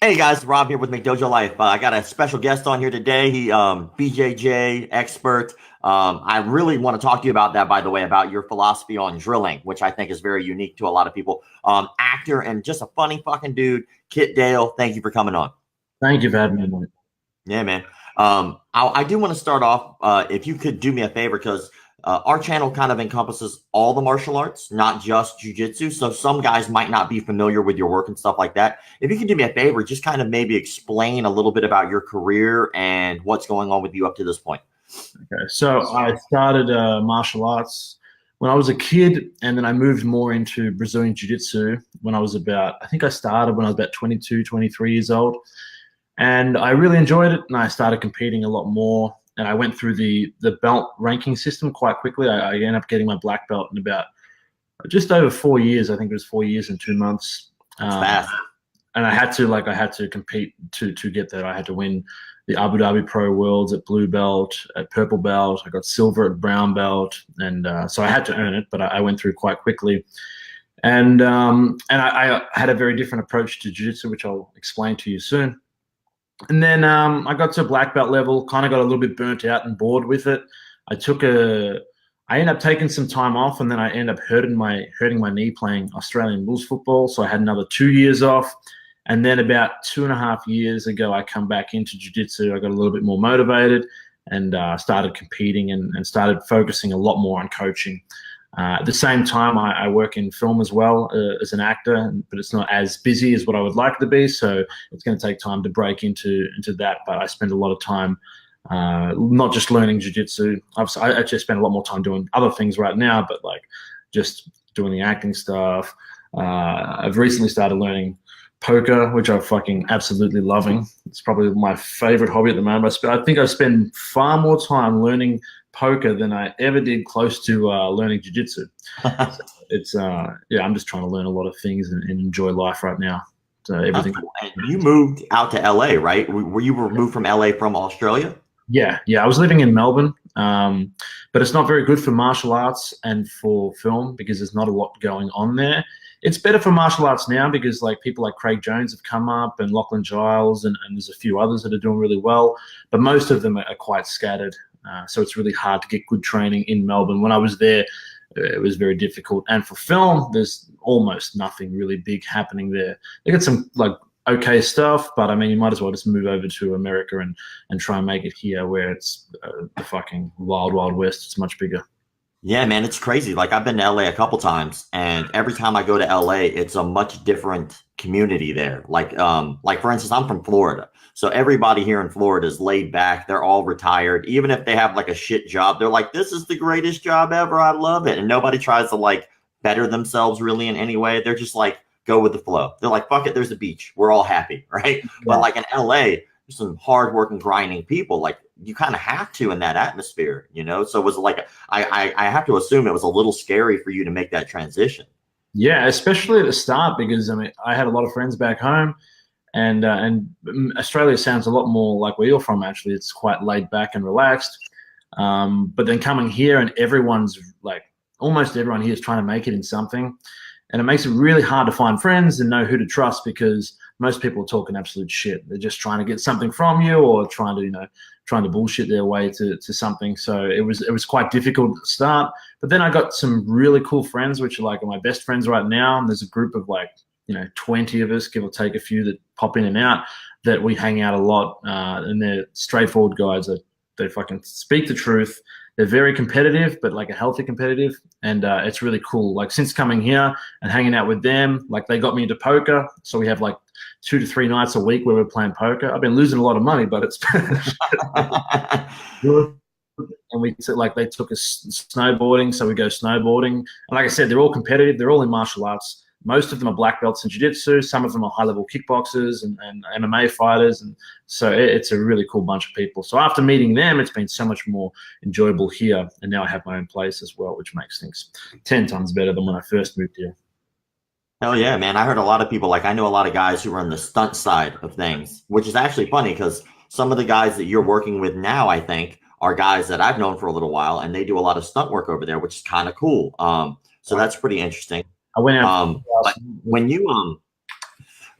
Hey guys, Rob here with McDojoLife. I got a special guest on here today. He BJJ expert. I really want to talk to you about that, by the way, about your philosophy on drilling, which I think is very unique to a lot of people. Actor and just a funny fucking dude, Kit Dale. Thank you for coming on. Thank you for having me, Mike. Yeah, man. I do want to start off, if you could do me a favor, because our channel kind of encompasses all the martial arts, not just jujitsu. So some guys might not be familiar with your work and stuff like that. If you could do me a favor, just kind of maybe explain a little bit about your career and what's going on with you up to this point. Okay, so I started martial arts when I was a kid, and then I moved more into Brazilian Jiu-Jitsu when I was I think I started when I was about 22, 23 years old. And I really enjoyed it, and I started competing a lot more. And I went through the belt ranking system quite quickly. I ended up getting my black belt in about just over 4 years. I think it was 4 years and 2 months. That's fast. And I had to compete to get there. I had to win the Abu Dhabi Pro Worlds at blue belt, at purple belt. I got silver at brown belt, and so I had to earn it. But I went through quite quickly, and I had a very different approach to jiu-jitsu, which I'll explain to you soon. And then I got to black belt level, kind of got a little bit burnt out and bored with it. I ended up taking some time off, and then I ended up hurting my knee playing Australian rules football. So I had another 2 years off. And then about 2.5 years ago, I come back into jiu-jitsu. I got a little bit more motivated and started competing and started focusing a lot more on coaching. At the same time, I work in film as well as an actor, but it's not as busy as what I would like it to be. So it's going to take time to break into that. But I spend a lot of time not just learning jiu-jitsu. I actually spend a lot more time doing other things right now, but like just doing the acting stuff. I've recently started learning poker, which I'm fucking absolutely loving. It's probably my favorite hobby at the moment. I think I spend far more time learning poker than I ever did close to learning jiu-jitsu. So it's yeah, I'm just trying to learn a lot of things and enjoy life right now. So everything. Cool. And you moved out to LA, right? Were you moved from LA from Australia? Yeah. I was living in Melbourne, but it's not very good for martial arts and for film because there's not a lot going on there. It's better for martial arts now because like people like Craig Jones have come up and Lachlan Giles and there's a few others that are doing really well, but most of them are quite scattered. So it's really hard to get good training in Melbourne. When I was there, it was very difficult. And for film, there's almost nothing really big happening there. They get some like okay stuff, but I mean, you might as well just move over to America and try and make it here where it's the fucking wild, wild west. It's much bigger. Yeah, man, it's crazy. Like I've been to LA a couple times, and every time I go to LA, it's a much different community there. Like for instance, I'm from Florida. So everybody here in Florida is laid back. They're all retired. Even if they have like a shit job, they're like, this is the greatest job ever. I love it. And nobody tries to like better themselves really in any way. They're just like, go with the flow. They're like, fuck it, there's a beach. We're all happy, right? Yeah. But like in LA, there's some hardworking, grinding people. Like you kind of have to in that atmosphere, you know? So it was like, I have to assume it was a little scary for you to make that transition. Yeah, especially at the start because I mean, I had a lot of friends back home, and Australia sounds a lot more like where you're from. Actually, it's quite laid back and relaxed. But then coming here and everyone's like, almost everyone here is trying to make it in something, and it makes it really hard to find friends and know who to trust because most people are talking absolute shit. They're just trying to get something from you or trying to bullshit their way to something. So it was quite difficult to start. But then I got some really cool friends, which are my best friends right now. And there's a group of 20 of us, give or take a few that pop in and out, that we hang out a lot. And they're straightforward guys. They fucking speak the truth. They're very competitive, but like a healthy competitive. And it's really cool. Like since coming here and hanging out with them, like they got me into poker. So we have like 2 to 3 nights a week where we're playing poker. I've been losing a lot of money, but it's good. And they took us snowboarding, so we go snowboarding. And like I said, they're all competitive. They're all in martial arts. Most of them are black belts in jiu-jitsu. Some of them are high-level kickboxers and MMA fighters. And so it's a really cool bunch of people. So after meeting them, it's been so much more enjoyable here. And now I have my own place as well, which makes things 10 times better than when I first moved here. Hell yeah, man. I heard a lot of people, like I know a lot of guys who are on the stunt side of things, which is actually funny because some of the guys that you're working with now, I think, are guys that I've known for a little while, and they do a lot of stunt work over there, which is kind of cool. So that's pretty interesting. I went out. But when you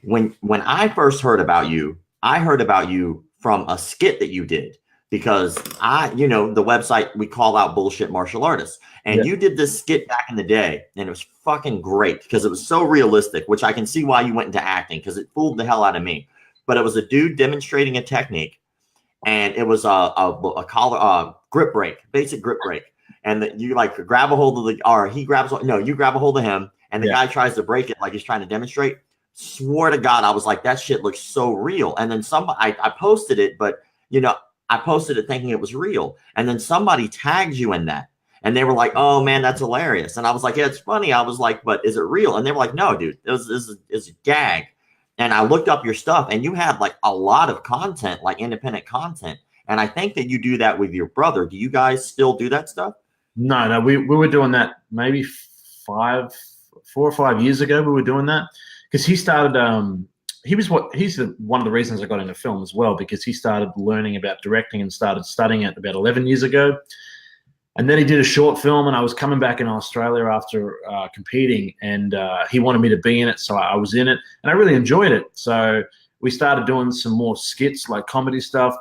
When I first heard about you, I heard about you from a skit that you did because the website we call out bullshit martial artists, and you did this skit back in the day, and it was fucking great because it was so realistic, which I can see why you went into acting because it fooled the hell out of me. But it was a dude demonstrating a technique, and it was a collar grip break, basic grip break, and that you like grab a hold of you grab a hold of him, and the guy tries to break it like he's trying to demonstrate. Swear to God, I was like, that shit looks so real. And then I posted it, but I posted it thinking it was real. And then somebody tagged you in that. And they were like, oh man, that's hilarious. And I was like, yeah, it's funny. I was like, but is it real? And they were like, no, dude, this is a gag. And I looked up your stuff, and you had like a lot of content, like independent content. And I think that you do that with your brother. Do you guys still do that stuff? No, we were doing that maybe 4 or 5 years ago. We were doing that. Because he started, he's one of the reasons I got into film as well, because he started learning about directing and started studying it about 11 years ago. And then he did a short film, and I was coming back in Australia after competing, and he wanted me to be in it, so I was in it, and I really enjoyed it. So we started doing some more skits, like comedy stuff,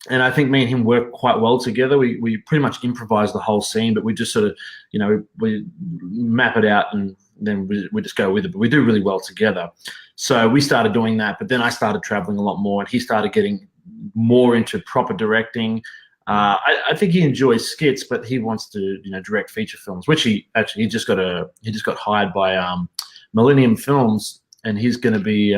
and I think me and him worked quite well together. We pretty much improvised the whole scene, but we just sort of, we map it out and then we just go with it. But we do really well together. So we started doing that, but then I started traveling a lot more, and he started getting more into proper directing. I think he enjoys skits, but he wants to, direct feature films, which he just got hired by Millennium Films, and he's going to be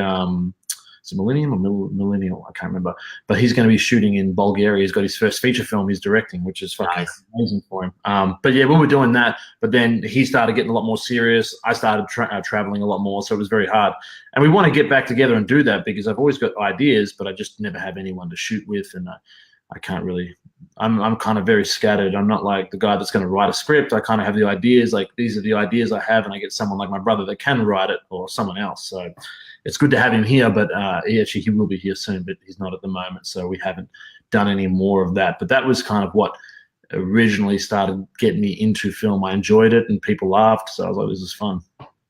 is it Millennium or Millennial? I can't remember, but he's going to be shooting in Bulgaria. He's got his first feature film he's directing, which is fucking amazing for him. But yeah, we were doing that, but then he started getting a lot more serious. I started traveling a lot more, so it was very hard. And we want to get back together and do that because I've always got ideas, but I just never have anyone to shoot with, and I can't really. I'm kind of very scattered. I'm not like the guy that's going to write a script. I kind of have the ideas, like these are the ideas I have, and I get someone like my brother that can write it, or someone else. So it's good to have him here, but he will be here soon, but he's not at the moment. So we haven't done any more of that. But that was kind of what originally started getting me into film. I enjoyed it, and people laughed. So I was like, this is fun.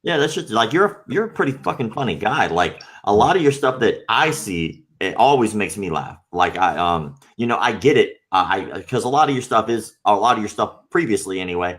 Yeah, that's just like you're a pretty fucking funny guy. Like a lot of your stuff that I see, it always makes me laugh. Like I get it. Because a lot of your stuff previously anyway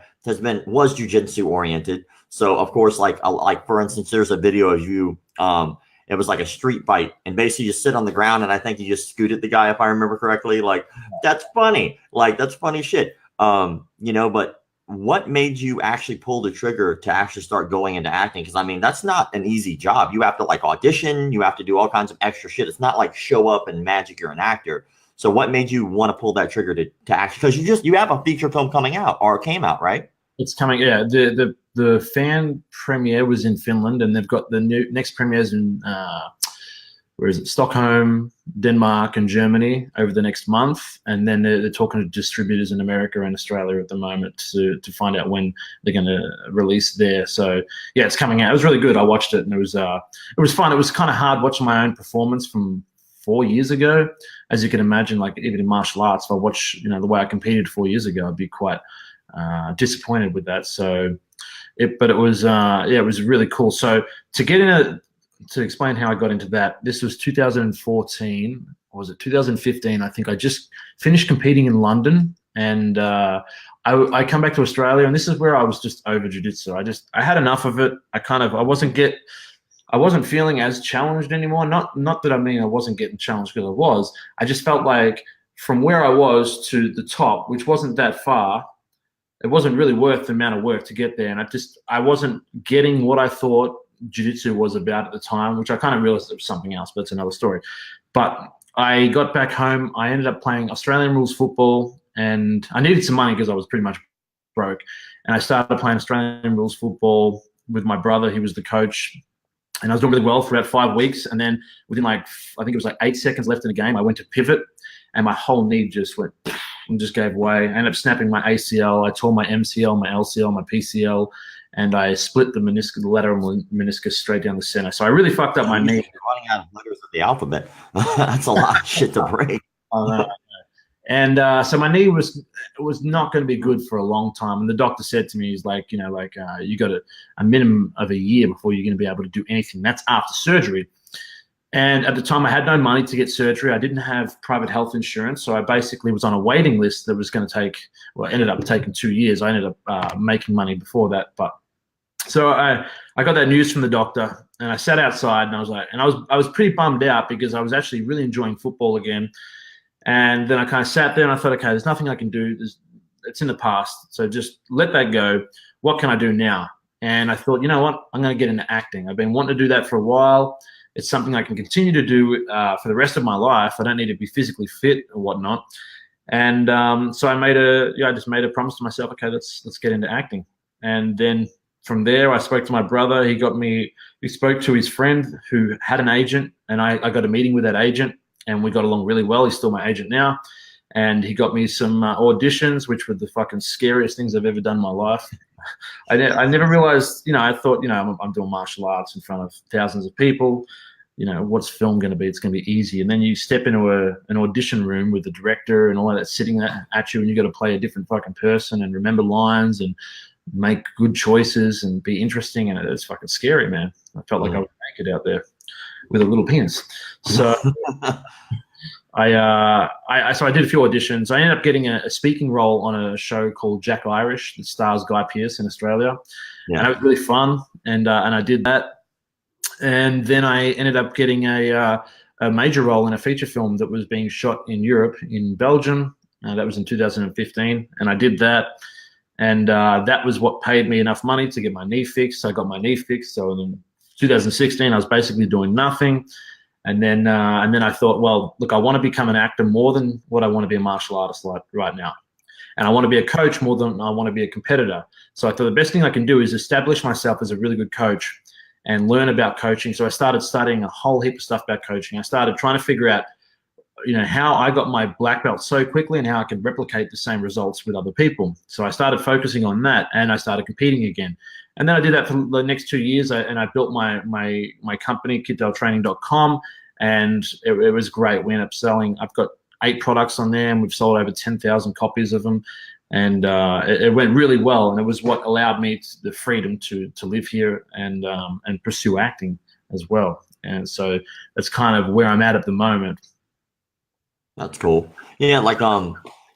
was jiu-jitsu oriented. So of course, like for instance, there's a video of you. It was like a street fight, and basically you sit on the ground, and I think you just scooted the guy, if I remember correctly. Like that's funny. Like that's funny shit. But what made you actually pull the trigger to actually start going into acting? Because I mean, that's not an easy job. You have to like audition. You have to do all kinds of extra shit. It's not like show up and magic you're an actor. So what made you want to pull that trigger to act? Because you have a feature film coming out, or came out, right? It's coming. Yeah, the fan premiere was in Finland, and they've got the next premieres in where is it? Stockholm, Denmark, and Germany over the next month. And then they're talking to distributors in America and Australia at the moment to find out when they're going to release there. So yeah, it's coming out. It was really good. I watched it, and it was fun. It was kind of hard watching my own performance from 4 years ago. As you can imagine, like even in martial arts, if I watch, the way I competed 4 years ago, I'd be quite disappointed with that. So it was really cool. So to explain how I got into that, this was 2014, or was it 2015? I think I just finished competing in London, and I come back to Australia, and this is where I was just over jiu-jitsu. I had enough of it. I wasn't feeling as challenged anymore. Not that I mean I wasn't getting challenged, because I was. I just felt like from where I was to the top, which wasn't that far, it wasn't really worth the amount of work to get there. And I wasn't getting what I thought jiu-jitsu was about at the time, which I kind of realized it was something else, but it's another story. But I got back home. I ended up playing Australian rules football, and I needed some money because I was pretty much broke. And I started playing Australian rules football with my brother. He was the coach. And I was doing really well for about 5 weeks. And then within I think it was 8 seconds left in the game, I went to pivot, and my whole knee just went and just gave way. I ended up snapping my ACL. I tore my MCL, my LCL, my PCL, and I split the lateral meniscus straight down the center. So I really fucked up my knee. You're running out of letters of the alphabet. That's a lot of shit to break. And so my knee was not going to be good for a long time. And the doctor said to me, he's like, you got a minimum of a year before you're going to be able to do anything. That's after surgery. And at the time, I had no money to get surgery. I didn't have private health insurance. So I basically was on a waiting list that was going to take, well, ended up taking 2 years. I ended up making money before that. But so I got that news from the doctor, and I sat outside, and I was like, and I was pretty bummed out because I was actually really enjoying football again. And then I kind of sat there and I thought, okay, there's nothing I can do. It's in the past. So just let that go. What can I do now? And I thought, you know what? I'm going to get into acting. I've been wanting to do that for a while. It's something I can continue to do for the rest of my life. I don't need to be physically fit or whatnot. And so I just made a promise to myself, okay, let's get into acting. And then from there, I spoke to my brother. He spoke to his friend who had an agent, and I got a meeting with that agent. And we got along really well. He's still my agent now. And he got me some auditions, which were the fucking scariest things I've ever done in my life. I never realized, I thought, I'm doing martial arts in front of thousands of people. What's film going to be? It's going to be easy. And then you step into an audition room with the director and all of that sitting at you, and you got to play a different fucking person and remember lines and make good choices and be interesting. And it's fucking scary, man. I felt like I was naked out there with a little penis. So I did a few auditions. I ended up getting a speaking role on a show called Jack Irish that stars Guy Pearce in Australia. Yeah. And it was really fun. And I did that. And then I ended up getting a major role in a feature film that was being shot in Europe, in Belgium. That was in 2015. And I did that. And that was what paid me enough money to get my knee fixed. So I got my knee fixed. So in 2016, I was basically doing nothing. And then I thought, well, look, I want to become an actor more than what I want to be a martial artist like right now. And I want to be a coach more than I want to be a competitor. So I thought the best thing I can do is establish myself as a really good coach and learn about coaching. So I started studying a whole heap of stuff about coaching. I started trying to figure out, how I got my black belt so quickly and how I could replicate the same results with other people. So I started focusing on that, and I started competing again. And then I did that for the next 2 years, and I built my company, kitdaletraining.com, and it was great. We ended up selling. I've got 8 products on there, and we've sold over 10,000 copies of them. And it went really well, and it was what allowed me the freedom to live here and pursue acting as well. And so that's kind of where I'm at the moment. That's cool. Yeah, like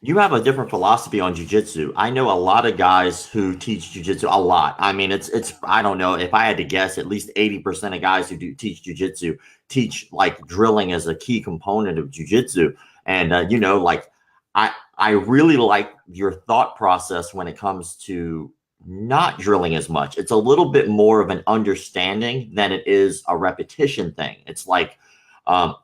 you have a different philosophy on jiu-jitsu. I know a lot of guys who teach jiu-jitsu a lot. I mean, it's I don't know, if I had to guess, at least 80% of guys who do teach jiu-jitsu teach like drilling as a key component of jiu-jitsu. And like I really like your thought process when it comes to not drilling as much. It's a little bit more of an understanding than it is a repetition thing. It's like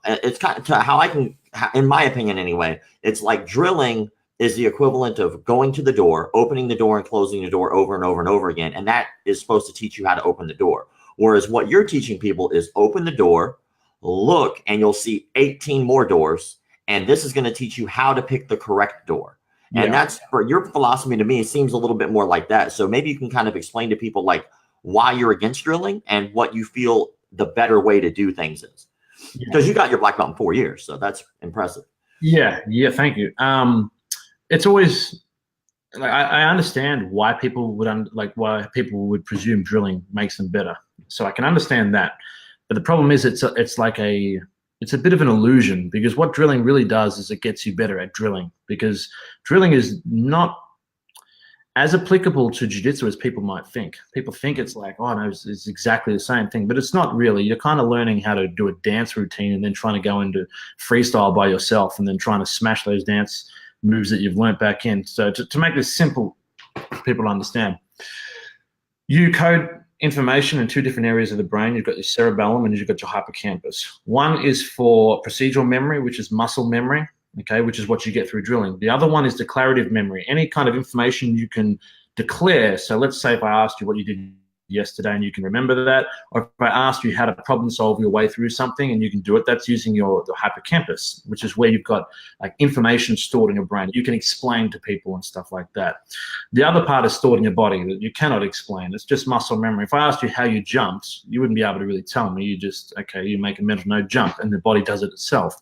it's kind of how I can, in my opinion anyway, it's like drilling is the equivalent of going to the door, opening the door and closing the door over and over and over again. And that is supposed to teach you how to open the door. Whereas what you're teaching people is open the door, look, and you'll see 18 more doors. And this is going to teach you how to pick the correct door. And that's, for your philosophy, to me, it seems a little bit more like that. So maybe you can kind of explain to people like why you're against drilling and what you feel the better way to do things is. Because you got your black belt in 4 years, so that's impressive. Yeah, thank you. It's always like I understand why people would presume drilling makes them better. So I can understand that, but the problem is it's a bit of an illusion, because what drilling really does is it gets you better at drilling, because drilling is not as applicable to jiu-jitsu as people might think. People think it's like, oh no, it's exactly the same thing, but it's not really. You're kind of learning how to do a dance routine and then trying to go into freestyle by yourself and then trying to smash those dance moves that you've learned back in. So to make this simple for people to understand, you code information in 2 different areas of the brain. You've got your cerebellum and you've got your hippocampus. One is for procedural memory, which is muscle memory, okay, which is what you get through drilling. The other one is declarative memory, any kind of information you can declare. So let's say if I asked you what you did yesterday and you can remember that. Or if I asked you how to problem solve your way through something and you can do it, that's using the hippocampus, which is where you've got like information stored in your brain. You can explain to people and stuff like that. The other part is stored in your body that you cannot explain. It's just muscle memory. If I asked you how you jumped, you wouldn't be able to really tell me. You just, okay, you make a mental note, jump, and the body does it itself.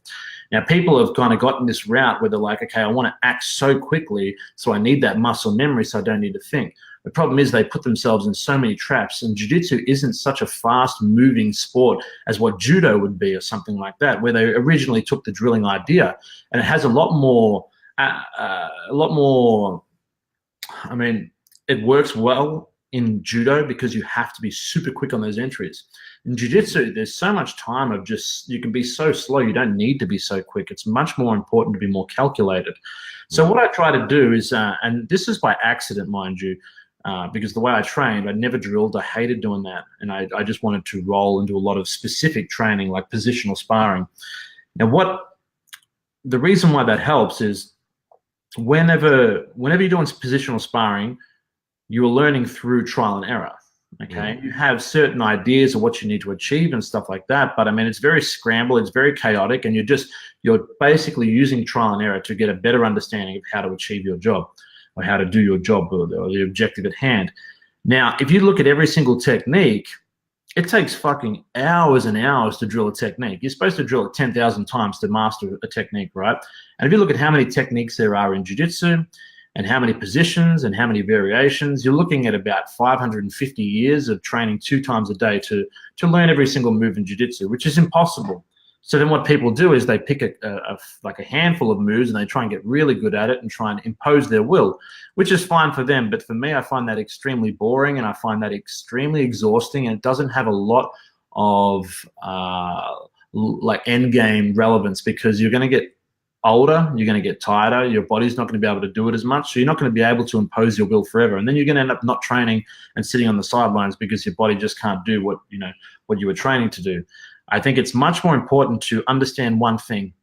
Now, people have kind of gotten this route where they're like, okay, I want to act so quickly, so I need that muscle memory so I don't need to think. The problem is they put themselves in so many traps, and jiu-jitsu isn't such a fast-moving sport as what judo would be or something like that, where they originally took the drilling idea, and it has a lot more, I mean, it works well in judo because you have to be super quick on those entries. In jiu-jitsu, there's so much time of just, you can be so slow, you don't need to be so quick. It's much more important to be more calculated. So what I try to do is, and this is by accident, mind you, because the way I trained, I never drilled, I hated doing that. And I just wanted to roll into a lot of specific training, like positional sparring. Now the reason why that helps is whenever you're doing positional sparring, you're learning through trial and error. Okay, you have certain ideas of what you need to achieve and stuff like that, but I mean, it's very scrambled, it's very chaotic, and you're basically using trial and error to get a better understanding of how to achieve your job or how to do your job or the objective at hand. Now, if you look at every single technique, it takes fucking hours and hours to drill a technique. You're supposed to drill it 10,000 times to master a technique, right? And if you look at how many techniques there are in jiu-jitsu, and how many positions and how many variations, you're looking at about 550 years of training 2 times a day to learn every single move in jiu-jitsu, which is impossible. So then what people do is they pick like a handful of moves and they try and get really good at it and try and impose their will, which is fine for them. But for me, I find that extremely boring and I find that extremely exhausting, and it doesn't have a lot of like end game relevance, because you're going to get older, you're going to get tighter, your body's not going to be able to do it as much, so you're not going to be able to impose your will forever, and then you're going to end up not training and sitting on the sidelines because your body just can't do what you were training to do. I think it's much more important to understand one thing.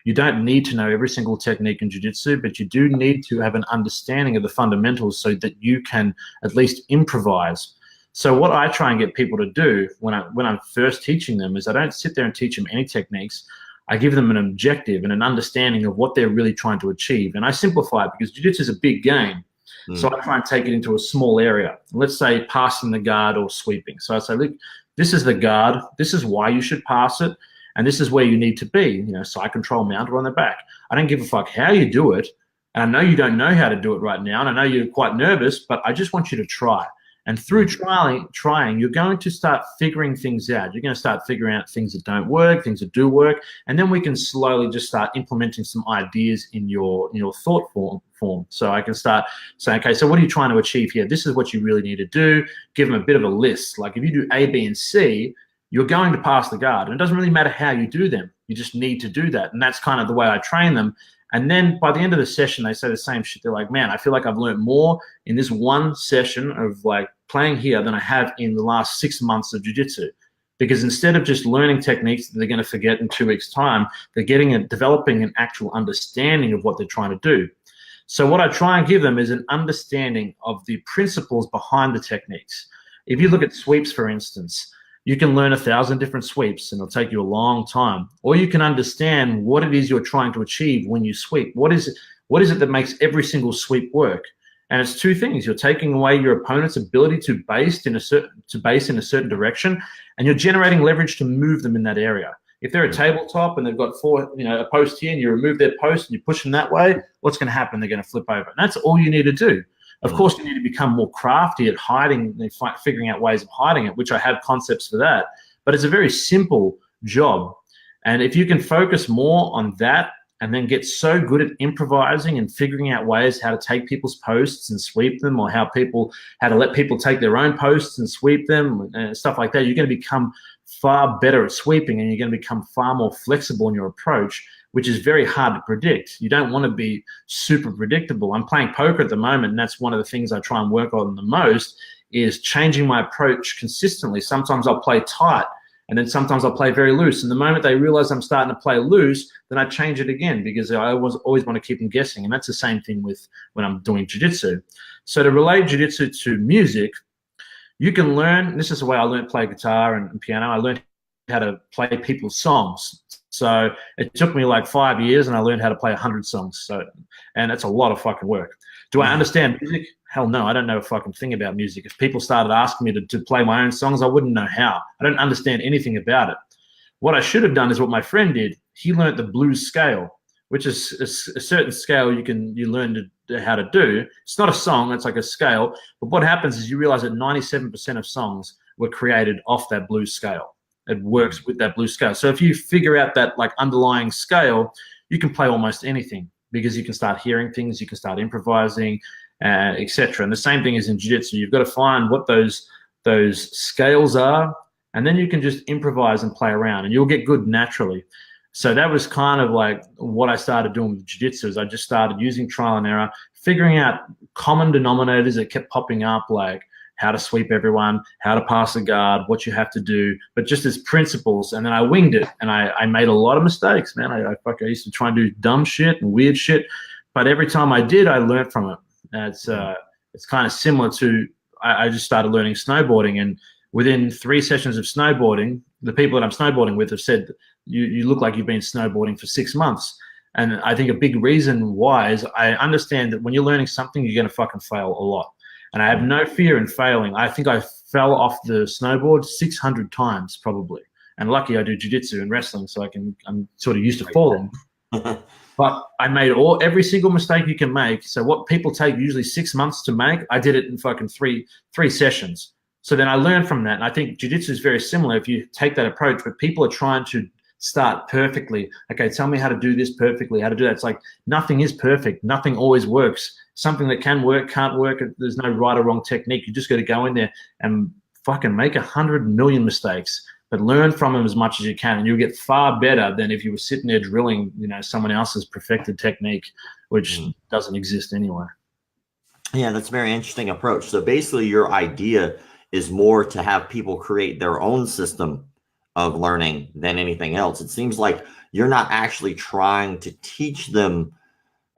You don't need to know every single technique in jiu-jitsu, but you do need to have an understanding of the fundamentals so that you can at least improvise. So what I try and get people to do when I'm first teaching them is I don't sit there and teach them any techniques. I give them an objective and an understanding of what they're really trying to achieve. And I simplify it because jiu-jitsu is a big game. So I try and take it into a small area. Let's say passing the guard or sweeping. So I say, look, this is the guard. This is why you should pass it. And this is where you need to be, side control, mount, or on the back. I don't give a fuck how you do it. And I know you don't know how to do it right now. And I know you're quite nervous, but I just want you to try. And through trying, you're going to start figuring things out. You're going to start figuring out things that don't work, things that do work, and then we can slowly just start implementing some ideas in your thought form. So I can start saying, okay, so what are you trying to achieve here? This is what you really need to do. Give them a bit of a list. Like if you do A, B, and C, you're going to pass the guard. And it doesn't really matter how you do them. You just need to do that. And that's kind of the way I train them. And then by the end of the session, they say the same shit. They're like, man, I feel like I've learned more in this one session of like playing here than I have in the last 6 months of jiu-jitsu. Because instead of just learning techniques that they're going to forget in 2 weeks' time, they're developing an actual understanding of what they're trying to do. So what I try and give them is an understanding of the principles behind the techniques. If you look at sweeps, for instance, you can learn 1,000 different sweeps and it'll take you a long time. Or you can understand what it is you're trying to achieve when you sweep. What is it that makes every single sweep work? And it's 2 things. You're taking away your opponent's ability to base in a certain direction, and you're generating leverage to move them in that area. If they're a tabletop and they've got a post here and you remove their post and you push them that way, what's going to happen? They're going to flip over. And that's all you need to do. Of course, you need to become more crafty at hiding, figuring out ways of hiding it, which I have concepts for that. But it's a very simple job. And if you can focus more on that and then get so good at improvising and figuring out ways how to take people's posts and sweep them, or how to let people take their own posts and sweep them and stuff like that, you're going to become far better at sweeping, and you're going to become far more flexible in your approach, which is very hard to predict. You don't want to be super predictable. I'm playing poker at the moment, and that's one of the things I try and work on the most, is changing my approach consistently. Sometimes I'll play tight, and then sometimes I'll play very loose. And the moment they realize I'm starting to play loose, then I change it again, because I always want to keep them guessing. And that's the same thing with when I'm doing jiu-jitsu. So to relate jiu-jitsu to music, You can learn. This is the way I learned to play guitar and piano. I learned how to play people's songs. So it took me like 5 years, and I learned how to play 100 songs. So, and that's a lot of fucking work. Do I understand music? Hell no, I don't know a fucking thing about music. If people started asking me to play my own songs, I wouldn't know how. I don't understand anything about it. What I should have done is what my friend did. He learned the blues scale, which is a certain scale you learn how to do. It's not a song, it's like a scale. But what happens is you realize that 97% of songs were created off that blues scale. It works with that blues scale. So if you figure out that like underlying scale, you can play almost anything, because you can start hearing things, you can start improvising, etc. And the same thing is in jiu-jitsu. You've got to find what those scales are, and then you can just improvise and play around, and you'll get good naturally. So that was kind of like what I started doing with jiu-jitsu. Is I just started using trial and error, figuring out common denominators that kept popping up, like how to sweep everyone, how to pass a guard, what you have to do, but just as principles. And then I winged it, and I made a lot of mistakes, man. I used to try and do dumb shit and weird shit, but every time I did, I learned from it. It's kind of similar to, I just started learning snowboarding, and within 3 sessions of snowboarding, the people that I'm snowboarding with have said, you look like you've been snowboarding for 6 months. And I think a big reason why is I understand that when you're learning something, you're going to fucking fail a lot. And I have no fear in failing. I think I fell off the snowboard 600 times probably. And lucky I do jiu-jitsu and wrestling, so I'm sort of used to falling. But I made every single mistake you can make. So what people take usually 6 months to make, I did it in fucking three sessions. So then I learned from that. And I think jiu-jitsu is very similar if you take that approach, but people are trying to start perfectly. Okay, tell me how to do this perfectly, how to do that. It's like nothing is perfect. Nothing always works. Something that can work, can't work. There's no right or wrong technique. You just got to go in there and fucking make 100 million mistakes, but learn from them as much as you can. And you'll get far better than if you were sitting there drilling, someone else's perfected technique, which doesn't exist anywhere. Yeah, that's a very interesting approach. So basically your idea is more to have people create their own system of learning than anything else. It seems like you're not actually trying to teach them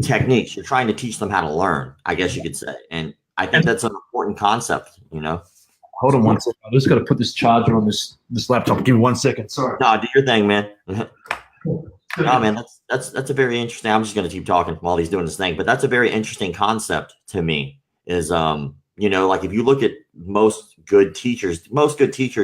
techniques. You're trying to teach them how to learn, I guess you could say. And I think that's an important concept, Hold on one second. I just got to put this charger on this laptop. Give me 1 second. Sorry. No, do your thing, man. No, man, that's a very interesting. I'm just going to keep talking while he's doing this thing, but that's a very interesting concept to me. Is like if you look at most good teachers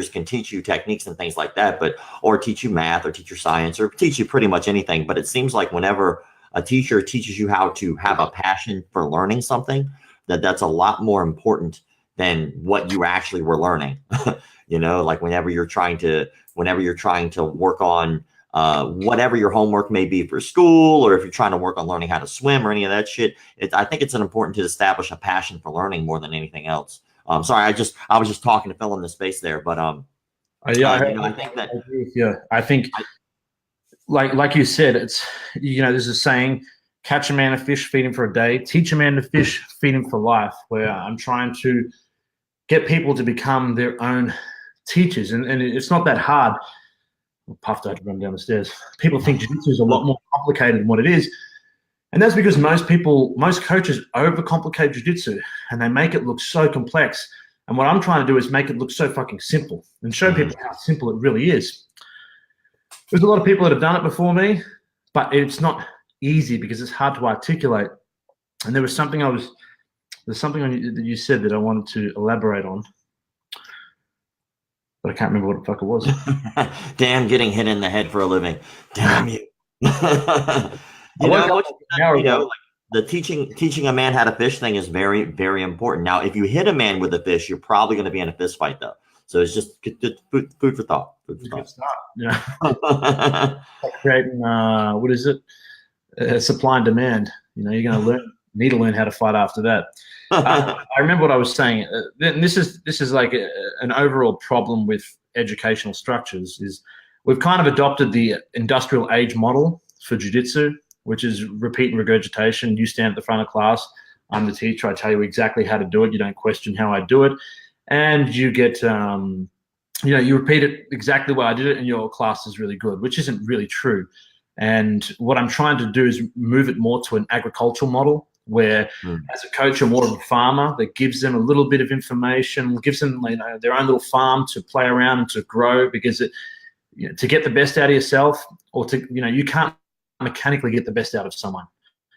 can teach you techniques and things like that, or teach you math, or teach you science, or teach you pretty much anything. But it seems like whenever a teacher teaches you how to have a passion for learning something, that's a lot more important than what you actually were learning. Like whenever you're trying to work on whatever your homework may be for school, or if you're trying to work on learning how to swim or any of that shit, I think it's important to establish a passion for learning more than anything else. Sorry, I was just talking to fill in the space there, but I think that, I think like you said, it's, there's a saying, catch a man a fish, feed him for a day, teach a man to fish, feed him for life, where I'm trying to get people to become their own teachers. And it's not that hard. I'm puffed, I had to run down the stairs. People think jiu-jitsu is a lot more complicated than what it is. And that's because most coaches overcomplicate jiu-jitsu, and they make it look so complex. And what I'm trying to do is make it look so fucking simple and show people how simple it really is. There's a lot of people that have done it before me, but it's not easy because it's hard to articulate. And there's something that you said that I wanted to elaborate on, but I can't remember what the fuck it was. Damn, getting hit in the head for a living. Damn you. The teaching a man how to fish thing is very, very important. Now, if you hit a man with a fish, you're probably going to be in a fist fight, though. So it's just food for thought. Yeah. Like creating, what is it? Supply and demand. You're going to need to learn how to fight after that. I remember what I was saying. And this is like an overall problem with educational structures. Is we've kind of adopted the industrial age model for jiu-jitsu, which is repeat and regurgitation. You stand at the front of class. I'm the teacher. I tell you exactly how to do it. You don't question how I do it. And you get, you repeat it exactly why I did it, and your class is really good, which isn't really true. And what I'm trying to do is move it more to an agricultural model, where Mm. as a coach, you're more of a farmer that gives them a little bit of information, gives them their own little farm to play around and to grow, because to get the best out of yourself, or you can't mechanically get the best out of someone.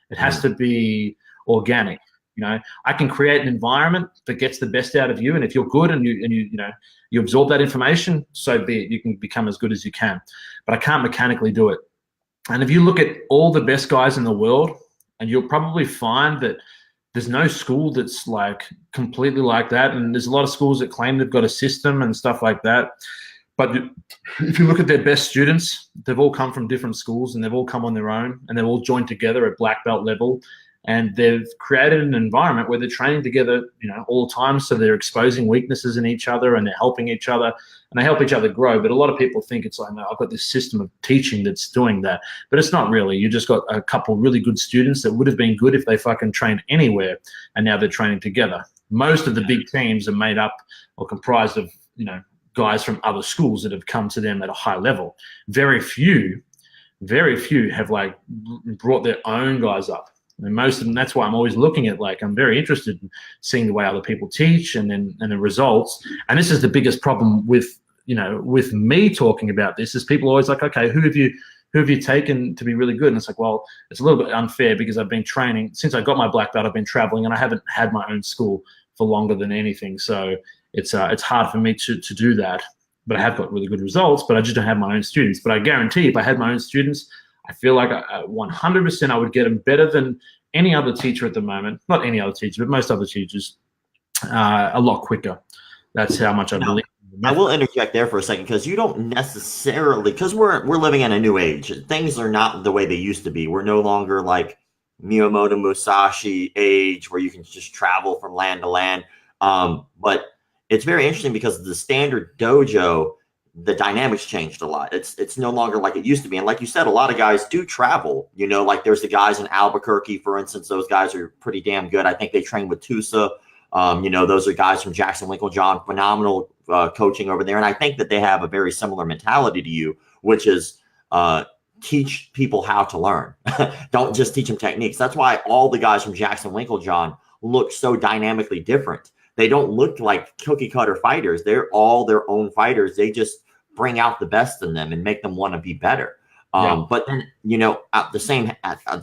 It has to be organic. I can create an environment that gets the best out of you, and if you're good and you absorb that information, so be it. You can become as good as you can, but I can't mechanically do it. And if you look at all the best guys in the world, and you'll probably find that there's no school that's like completely like that, and there's a lot of schools that claim they've got a system and stuff like that. But if you look at their best students, they've all come from different schools, and they've all come on their own, and they've all joined together at black belt level, and they've created an environment where they're training together, all the time. So they're exposing weaknesses in each other, and they're helping each other, and they help each other grow. But a lot of people think it's like, no, I've got this system of teaching that's doing that, but it's not really. You just got a couple really good students that would have been good if they fucking trained anywhere, and now they're training together. Most of the big teams are made up or comprised of, guys from other schools that have come to them at a high level. Very few have like brought their own guys up. And most of them, that's why I'm always looking at, I'm very interested in seeing the way other people teach and the results. And this is the biggest problem with me talking about this, is people are always like, okay, who have you taken to be really good? And it's like, well, it's a little bit unfair, because I've been training since I got my black belt. I've been traveling, and I haven't had my own school for longer than anything. So it's hard for me to do that, but I have got really good results, but I just don't have my own students. But I guarantee if I had my own students, I feel like 100% I would get them better than any other teacher at the moment. Not any other teacher, but most other teachers, a lot quicker. That's how much I believe. I will interject there for a second, because you don't necessarily, because we're living in a new age. Things are not the way they used to be. We're no longer like Miyamoto Musashi age, where you can just travel from land to land. But it's very interesting, because the standard dojo, the dynamics changed a lot. It's no longer like it used to be. And like you said, a lot of guys do travel, like there's the guys in Albuquerque, for instance. Those guys are pretty damn good. I think they train with Tusa. Those are guys from Jackson Winklejohn, phenomenal coaching over there. And I think that they have a very similar mentality to you, which is teach people how to learn. Don't just teach them techniques. That's why all the guys from Jackson Winklejohn look so dynamically different. They don't look like cookie cutter fighters. They're all their own fighters. They just bring out the best in them and make them want to be better. But then, at the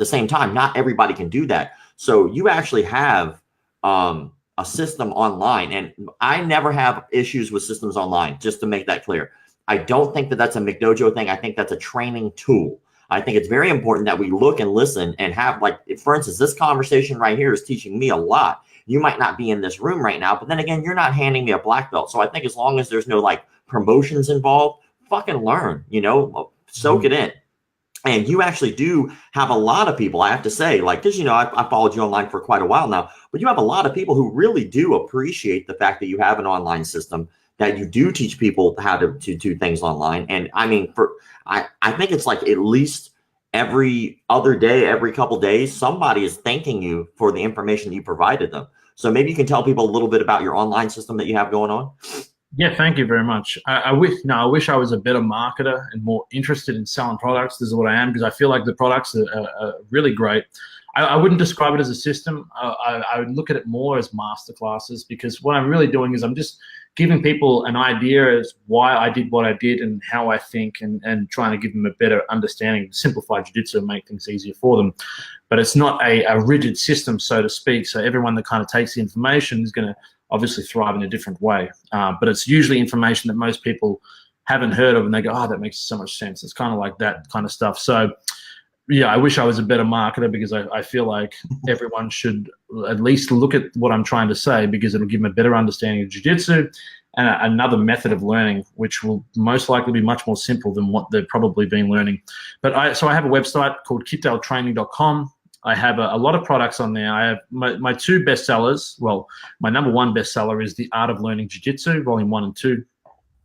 same time, not everybody can do that. So you actually have a system online, and I never have issues with systems online, just to make that clear. I don't think that that's a McDojo thing. I think that's a training tool. I think it's very important that we look and listen and have, for instance, this conversation right here is teaching me a lot. You might not be in this room right now, but then again, you're not handing me a black belt. So I think as long as there's no promotions involved, fucking learn, soak it in. And you actually do have a lot of people, I have to say, because, I followed you online for quite a while now, but you have a lot of people who really do appreciate the fact that you have an online system, that you do teach people how to do things online. And I mean, I think it's at least every other day, every couple days, somebody is thanking you for the information you provided them. So maybe you can tell people a little bit about your online system that you have going on. Yeah, thank you very much. I wish I was a better marketer and more interested in selling products. This is what I am, because I feel like the products are really great. I wouldn't describe it as a system. I would look at it more as masterclasses, because what I'm really doing is I'm just giving people an idea as why I did what I did and how I think, and trying to give them a better understanding, simplify jiu-jitsu and make things easier for them. But it's not a rigid system, so to speak. So everyone that kind of takes the information is going to obviously thrive in a different way. But it's usually information that most people haven't heard of, and they go, oh, that makes so much sense. It's kind of like that kind of stuff. So yeah, I wish I was a better marketer, because I feel like everyone should at least look at what I'm trying to say, because it'll give them a better understanding of jiu-jitsu and another method of learning, which will most likely be much more simple than what they've probably been learning. But so I have a website called kitdaletraining.com. I have a lot of products on there. I have my two bestsellers. Well, my number one bestseller is The Art of Learning Jiu-Jitsu, Volume 1 and 2.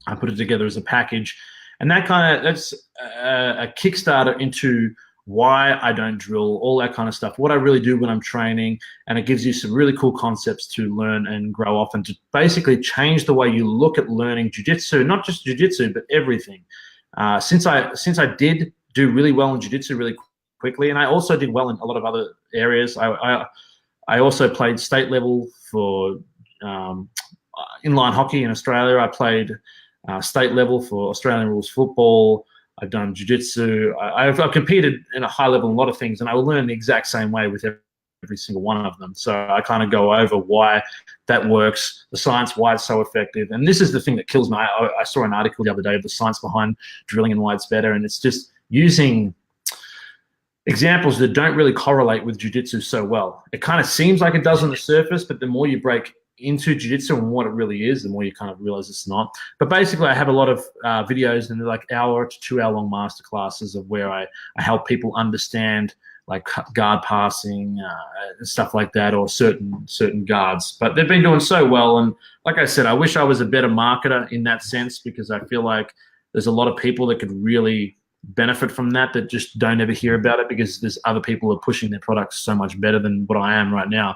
I put it together as a package. And that's a Kickstarter into why I don't drill, all that kind of stuff, what I really do when I'm training. And it gives you some really cool concepts to learn and grow off, and to basically change the way you look at learning jiu-jitsu, not just jiu-jitsu, but everything. Since I did do really well in jiu-jitsu really quickly. And I also did well in a lot of other areas. I also played state level for inline hockey in Australia. I played state level for Australian rules football. I've done jiu-jitsu. I've competed in a high level in a lot of things, and I will learn the exact same way with every single one of them. So I kind of go over why that works, the science, why it's so effective. And this is the thing that kills me. I saw an article the other day of the science behind drilling and why it's better, and it's just using examples that don't really correlate with jiu-jitsu so well. It kind of seems like it does on the surface, but the more you break into jiu-jitsu and what it really is, the more you kind of realize it's not. But basically, I have a lot of videos, and they're like hour to 2 hour long master classes of where I help people understand like guard passing and stuff like that, or certain guards. But they've been doing so well, and like I said, I wish I was a better marketer in that sense, because I feel like there's a lot of people that could really benefit from that just don't ever hear about it, because there's other people who are pushing their products so much better than what I am right now.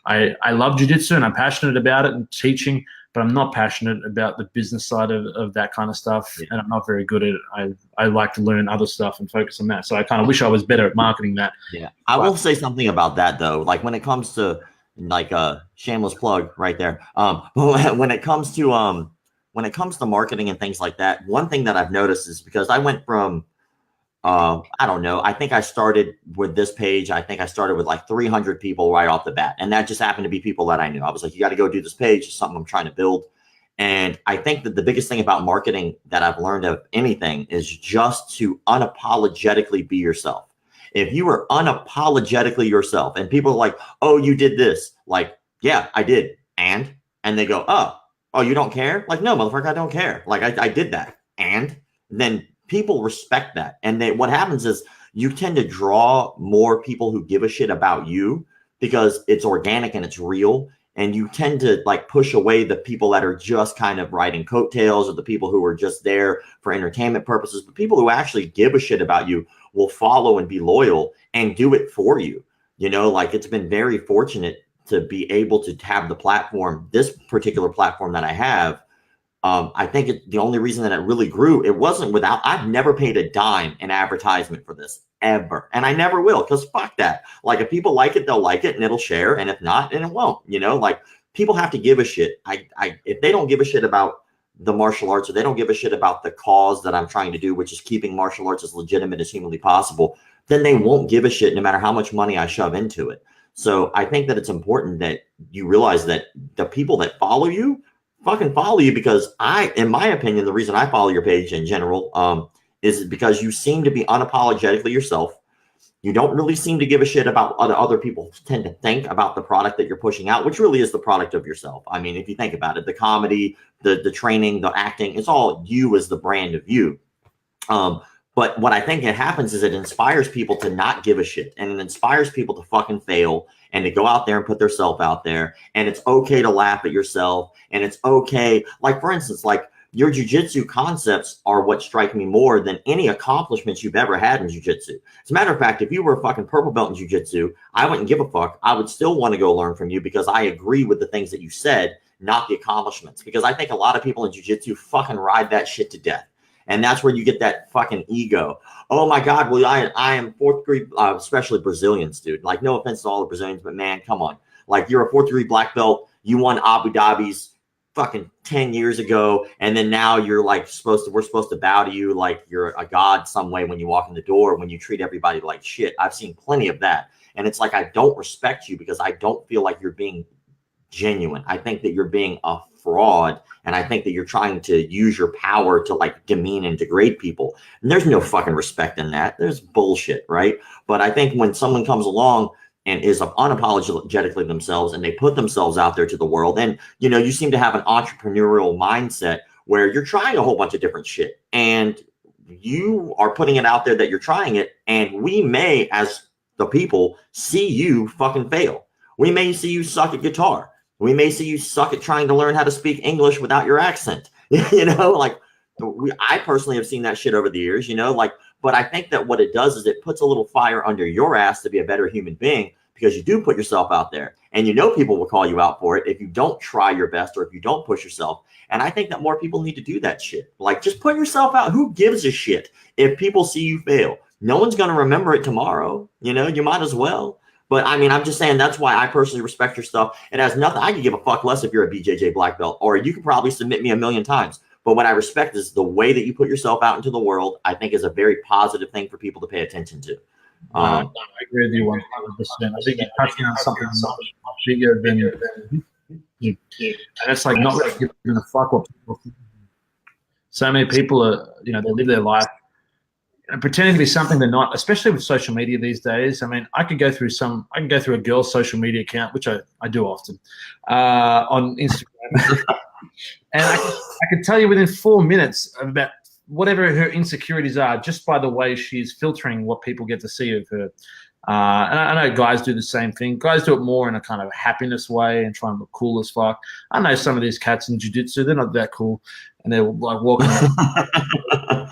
I love jiu-jitsu and I'm passionate about it and teaching, but I'm not passionate about the business side of that kind of stuff. Yeah. And I'm not very good at it. I like to learn other stuff and focus on that. So I kind of wish I was better at marketing that. Yeah. I will say something about that though. Like when it comes to like a shameless plug right there. When it comes to marketing and things like that, one thing that I've noticed is because I went from I don't know. I think I started with this page. I think I started with like 300 people right off the bat. And that just happened to be people that I knew. I was like, you got to go do this page. It's something I'm trying to build. And I think that the biggest thing about marketing that I've learned of anything is just to unapologetically be yourself. If you are unapologetically yourself and people are like, oh, you did this. Like, yeah, I did. And they go, oh, you don't care? Like, no, motherfucker, I don't care. Like I did that. And then people respect that. And what happens is you tend to draw more people who give a shit about you because it's organic and it's real. And you tend to like push away the people that are just kind of riding coattails, or the people who are just there for entertainment purposes. But people who actually give a shit about you will follow and be loyal and do it for you. You know, like it's been very fortunate to be able to have the platform, this particular platform that I have. I think the only reason that it really grew, it wasn't without, I've never paid a dime in advertisement for this ever. And I never will, because fuck that. Like if people like it, they'll like it and it'll share. And if not, then it won't, you know, like people have to give a shit. If they don't give a shit about the martial arts, or they don't give a shit about the cause that I'm trying to do, which is keeping martial arts as legitimate as humanly possible, then they won't give a shit no matter how much money I shove into it. So I think that it's important that you realize that the people that follow you fucking follow you, because in my opinion, the reason I follow your page in general is because you seem to be unapologetically yourself. You don't really seem to give a shit about what other people tend to think about the product that you're pushing out, which really is the product of yourself. I mean, if you think about it, the comedy, the training, the acting, it's all you as the brand of you. But what I think it happens is it inspires people to not give a shit, and it inspires people to fucking fail and to go out there and put themselves out there. And it's okay to laugh at yourself. And it's okay. Like, for instance, like your jiu-jitsu concepts are what strike me more than any accomplishments you've ever had in jiu-jitsu. As a matter of fact, if you were a fucking purple belt in jiu-jitsu, I wouldn't give a fuck. I would still want to go learn from you, because I agree with the things that you said, not the accomplishments. Because I think a lot of people in jiu-jitsu fucking ride that shit to death. And that's where you get that fucking ego. Oh my God, well, I am fourth degree, especially Brazilians, dude. Like, no offense to all the Brazilians, but man, come on. Like, you're a fourth degree black belt. You won Abu Dhabi's fucking 10 years ago. And then now you're like we're supposed to bow to you like you're a god some way when you walk in the door, when you treat everybody like shit. I've seen plenty of that. And it's like, I don't respect you because I don't feel like you're being genuine. I think that you're being a fraud, and I think that you're trying to use your power to like demean and degrade people. And there's no fucking respect in that. There's bullshit, right? But I think when someone comes along and is unapologetically themselves, and they put themselves out there to the world, and you know, you seem to have an entrepreneurial mindset where you're trying a whole bunch of different shit, and you are putting it out there that you're trying it, and we may, as the people, see you fucking fail. We may see you suck at guitar. We may see you suck at trying to learn how to speak English without your accent. You know, like I personally have seen that shit over the years, you know, like, but I think that what it does is it puts a little fire under your ass to be a better human being, because you do put yourself out there, and you know people will call you out for it if you don't try your best or if you don't push yourself. And I think that more people need to do that shit. Like, just put yourself out. Who gives a shit if people see you fail? no one's going to remember it tomorrow. You know, you might as well. But I mean, I'm just saying that's why I personally respect your stuff. It has nothing. I could give a fuck less if you're a BJJ black belt, or you could probably submit me a million times. But what I respect is the way that you put yourself out into the world. I think is a very positive thing for people to pay attention to. I agree with you 100%. I think you're touching on something much bigger than you. And it's like not really giving a fuck what people think. So many people are, you know, they live their life pretending to be something they're not, especially with social media these days. I mean, I can go through a girl's social media account, which I do often, on Instagram. And I can tell you within 4 minutes about whatever her insecurities are just by the way she's filtering what people get to see of her. And I know guys do the same thing. Guys do it more in a kind of happiness way and try and look cool as fuck. I know some of these cats in jiu-jitsu, they're not that cool. And they're like walking badass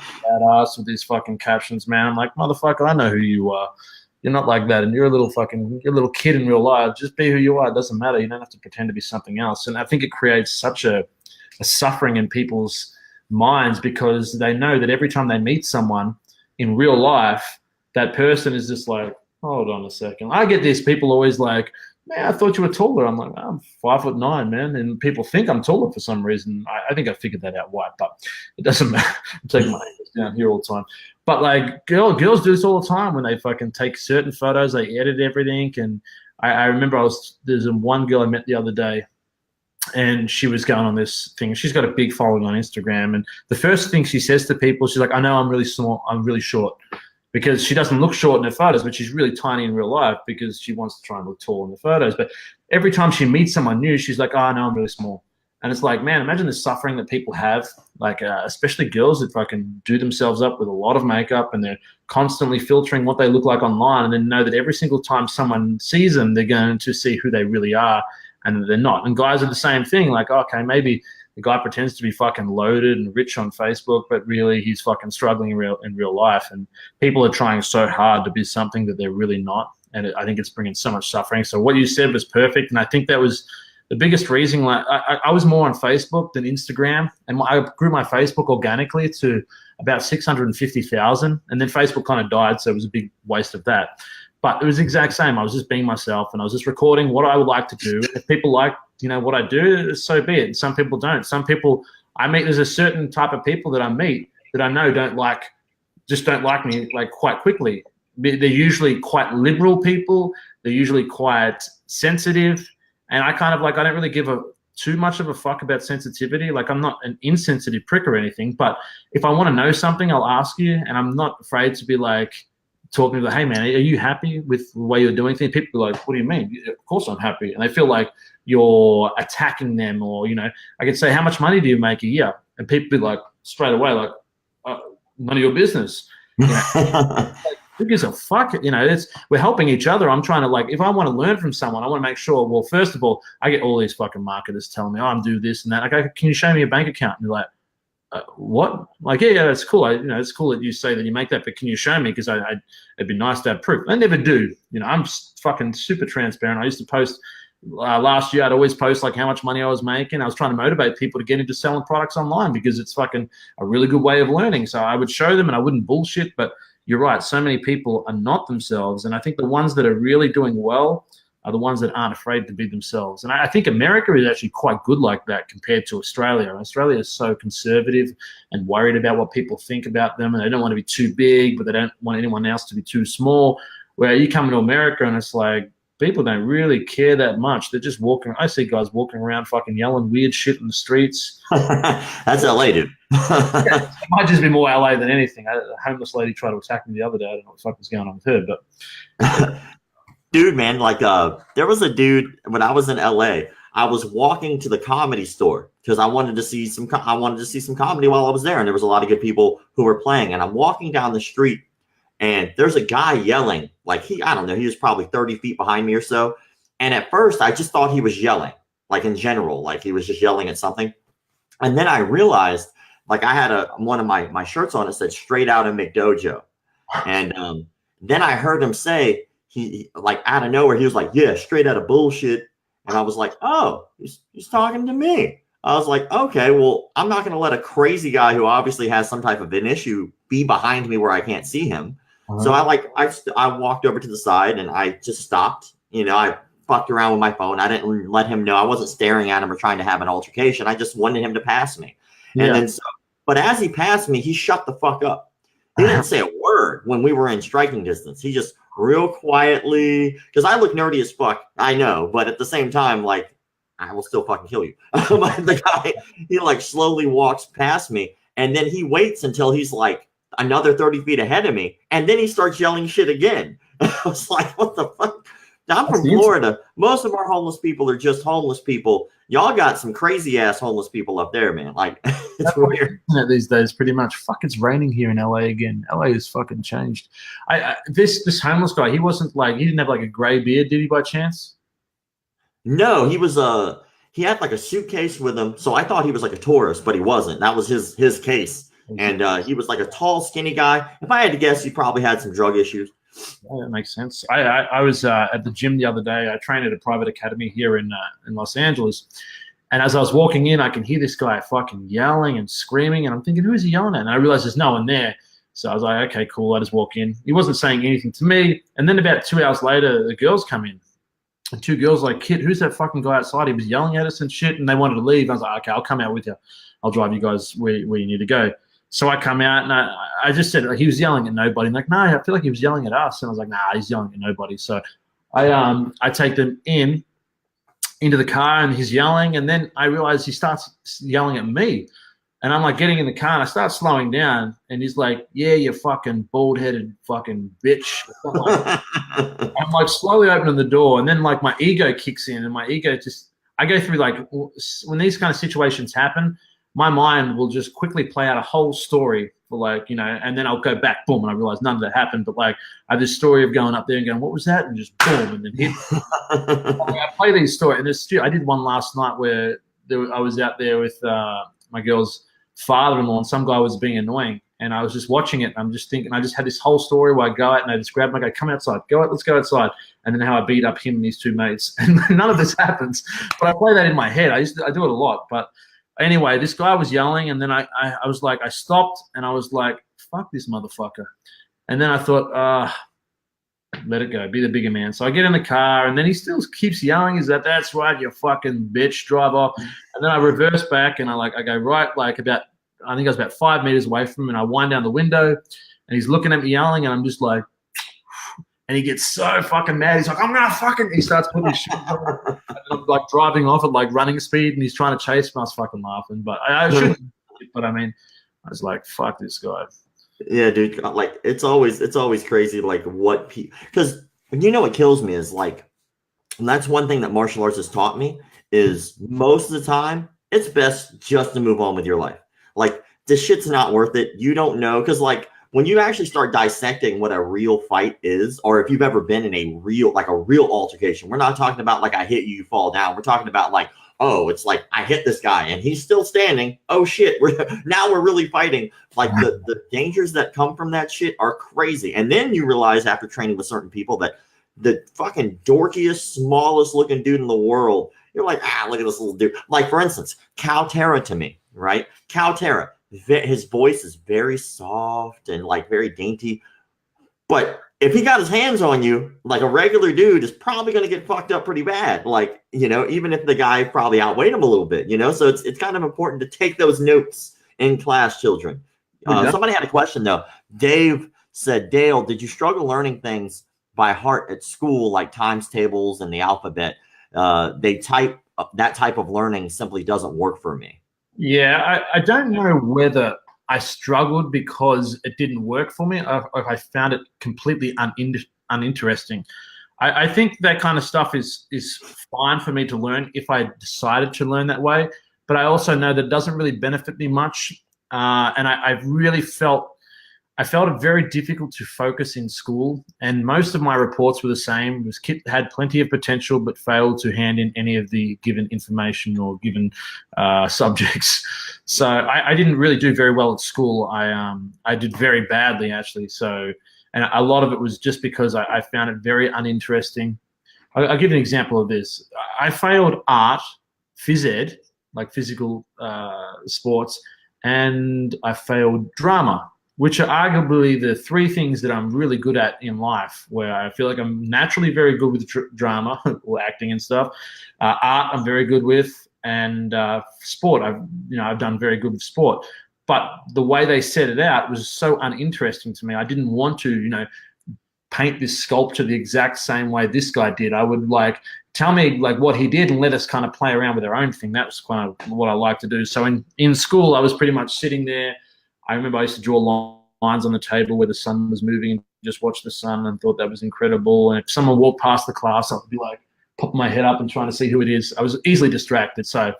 with these fucking captions, man. I'm like, motherfucker, I know who you are. You're not like that. And you're a little kid in real life. Just be who you are. It doesn't matter. You don't have to pretend to be something else. And I think it creates such a suffering in people's minds because they know that every time they meet someone in real life, that person is just like, hold on a second. I get these people always like, man, I thought you were taller. I'm like, I'm 5'9", man. And people think I'm taller for some reason. I think I figured that out why, but it doesn't matter. I'm taking my hands down here all the time. But like girls do this all the time when they fucking take certain photos, they edit everything. And I remember there's one girl I met the other day and she was going on this thing. She's got a big following on Instagram. And the first thing she says to people, she's like, I know I'm really small. I'm really short. Because she doesn't look short in her photos, but she's really tiny in real life because she wants to try and look tall in the photos. But every time she meets someone new, she's like, oh, no, I'm really small. And it's like, man, imagine the suffering that people have, like especially girls that fucking do themselves up with a lot of makeup and they're constantly filtering what they look like online and then know that every single time someone sees them, they're going to see who they really are and they're not. And guys are the same thing. Like, okay, maybe the guy pretends to be fucking loaded and rich on Facebook, but really he's fucking struggling in real life. And people are trying so hard to be something that they're really not. And I think it's bringing so much suffering. So what you said was perfect. And I think that was the biggest reason. Like I was more on Facebook than Instagram. And I grew my Facebook organically to about 650,000. And then Facebook kind of died. So it was a big waste of that. But it was the exact same. I was just being myself and I was just recording what I would like to do. If people like, you know, what I do, so be it. Some people don't. Some people I meet, there's a certain type of people that I meet that I know don't like me like quite quickly. They're usually quite liberal people. They're usually quite sensitive. And I kind of like, I don't really give too much of a fuck about sensitivity. Like I'm not an insensitive prick or anything, but if I want to know something, I'll ask you. And I'm not afraid to be like, talking to them, hey man, are you happy with the way you're doing things? People are like, what do you mean? Of course I'm happy. And they feel like you're attacking them, or, you know, I could say, how much money do you make a year? And people be like, straight away, like, none of your business. You know? Like, who gives a fuck? You know, we're helping each other. I'm trying to, like, if I want to learn from someone, I want to make sure, well, first of all, I get all these fucking marketers telling me, oh, I'm doing this and that. Like, can you show me a bank account? And you're like, what? Like, yeah, it's cool. It's cool that you say that you make that, but can you show me? Because it'd be nice to have proof. I never do. You know, I'm fucking super transparent. I used to post last year. I'd always post like how much money I was making. I was trying to motivate people to get into selling products online because it's fucking a really good way of learning. So I would show them and I wouldn't bullshit. But you're right. So many people are not themselves, and I think the ones that are really doing well are the ones that aren't afraid to be themselves. And I think America is actually quite good like that compared to Australia. Australia is so conservative and worried about what people think about them, and they don't want to be too big, but they don't want anyone else to be too small. Where you come to America and it's like, people don't really care that much. They're just walking. I see guys walking around fucking yelling weird shit in the streets. That's LA, dude. Yeah, it might just be more LA than anything. A homeless lady tried to attack me the other day. I don't know what the fuck was going on with her, but... Dude, man, like there was a dude when I was in LA. I was walking to the comedy store because I wanted to see some comedy while I was there, and there was a lot of good people who were playing. And I'm walking down the street, and there's a guy yelling, like I don't know, he was probably 30 feet behind me or so. And at first, I just thought he was yelling, like in general, like he was just yelling at something. And then I realized, like I had one of my shirts on, it said "Straight Out of McDojo," and then I heard him say. He like out of nowhere, he was like, yeah, straight out of bullshit. And I was like, oh, he's talking to me. I was like, okay, well, I'm not going to let a crazy guy who obviously has some type of an issue be behind me where I can't see him. So I walked over to the side and I just stopped. I fucked around with my phone. I didn't let him know. I wasn't staring at him or trying to have an altercation. I just wanted him to pass me. Yeah. And then, but as he passed me, he shut the fuck up. He didn't say a word when we were in striking distance. He just real quietly, because I look nerdy as fuck, I know, but at the same time, like, I will still fucking kill you. But the guy, he like slowly walks past me, and then he waits until he's like another 30 feet ahead of me, and then he starts yelling shit again. I was like, what the fuck? I'm from Florida. Most of our homeless people are just homeless people. Y'all got some crazy ass homeless people up there, man. Like, it's weird. These days, pretty much. Fuck, it's raining here in LA again. LA has fucking changed. This homeless guy, he didn't have like a gray beard, did he, by chance? No, he had like a suitcase with him. So I thought he was like a tourist, but he wasn't. That was his case. And he was like a tall, skinny guy. If I had to guess, he probably had some drug issues. Yeah, that makes sense. I was at the gym the other day. I train at a private academy here in Los Angeles. And as I was walking in, I can hear this guy fucking yelling and screaming. And I'm thinking, who is he yelling at? And I realized there's no one there. So I was like, okay, cool. I just walk in. He wasn't saying anything to me. And then about 2 hours later, the girls come in. And two girls like, kid, who's that fucking guy outside? He was yelling at us and shit. And they wanted to leave. I was like, okay, I'll come out with you. I'll drive you guys where you need to go. So I come out and I just said, like, he was yelling at nobody. And like, no, I feel like he was yelling at us. And I was like, nah, he's yelling at nobody. So I take them into the car and he's yelling. And then I realize he starts yelling at me. And I'm like getting in the car and I start slowing down. And he's like, yeah, you fucking bald-headed fucking bitch. I'm like slowly opening the door. And then like my ego kicks in and my ego I go through like when these kind of situations happen, my mind will just quickly play out a whole story for like, and then I'll go back, boom, and I realize none of that happened. But like, I have this story of going up there and going, what was that? And just boom, and then hit. I play these stories. And I did one last night where I was out there with my girl's father-in-law and some guy was being annoying. And I was just watching it. And I'm just thinking, I just had this whole story where I go out and I just grab him, I go, come outside, let's go outside. And then how I beat up him and his two mates. And none of this happens. But I play that in my head. I do it a lot. But anyway, this guy was yelling, and then I was like, I stopped, and I was like, fuck this motherfucker. And then I thought, let it go, be the bigger man. So I get in the car, and then he still keeps yelling, that's right, you fucking bitch, drive off. And then I reverse back, and I go right, like I think I was about 5 meters away from him, and I wind down the window, and he's looking at me yelling, and I'm just like, and he gets so fucking mad. He's like, I'm going to fucking, he starts putting his shit on. And I'm like driving off at like running speed and he's trying to chase me. I was fucking laughing, but I shouldn't, but I mean, I was like, fuck this guy. Yeah, dude. Like it's always crazy. Like what people, because what kills me is like, and that's one thing that martial arts has taught me is most of the time it's best just to move on with your life. Like this shit's not worth it. You don't know. Cause like, when you actually start dissecting what a real fight is, or if you've ever been in a real altercation, we're not talking about like I hit you, you fall down. We're talking about like, oh, it's like I hit this guy and he's still standing. Oh shit, we're really fighting. Like the dangers that come from that shit are crazy. And then you realize after training with certain people that the fucking dorkiest, smallest looking dude in the world, you're like, look at this little dude. Like for instance, Cal Terra to me, right? Cal Terra. His voice is very soft and like very dainty, but if he got his hands on you, like a regular dude is probably going to get fucked up pretty bad. Like, even if the guy probably outweighed him a little bit, so it's kind of important to take those notes in class, children. Somebody had a question though. Dave said, Dale, did you struggle learning things by heart at school, like times tables and the alphabet? That type of learning simply doesn't work for me. Yeah, I don't know whether I struggled because it didn't work for me or I found it completely uninteresting. I think that kind of stuff is fine for me to learn if I decided to learn that way, but I also know that it doesn't really benefit me much. And I've really felt it very difficult to focus in school, and most of my reports were the same. Kit had plenty of potential, but failed to hand in any of the given information or given subjects. So I didn't really do very well at school. I did very badly, actually. So, and a lot of it was just because I found it very uninteresting. I'll give you an example of this. I failed art, phys ed, like physical sports, and I failed drama. which are arguably the three things that I'm really good at in life, where I feel like I'm naturally very good with drama or acting and stuff. Art, I'm very good with, and sport, I've done very good with sport. But the way they set it out was so uninteresting to me. I didn't want to, paint this sculpture the exact same way this guy did. I would tell me what he did and let us kind of play around with our own thing. That was kind of what I like to do. So in school, I was pretty much sitting there. I remember I used to draw lines on the table where the sun was moving and just watch the sun and thought that was incredible. And if someone walked past the class, I would be popping my head up and trying to see who it is. I was easily distracted. So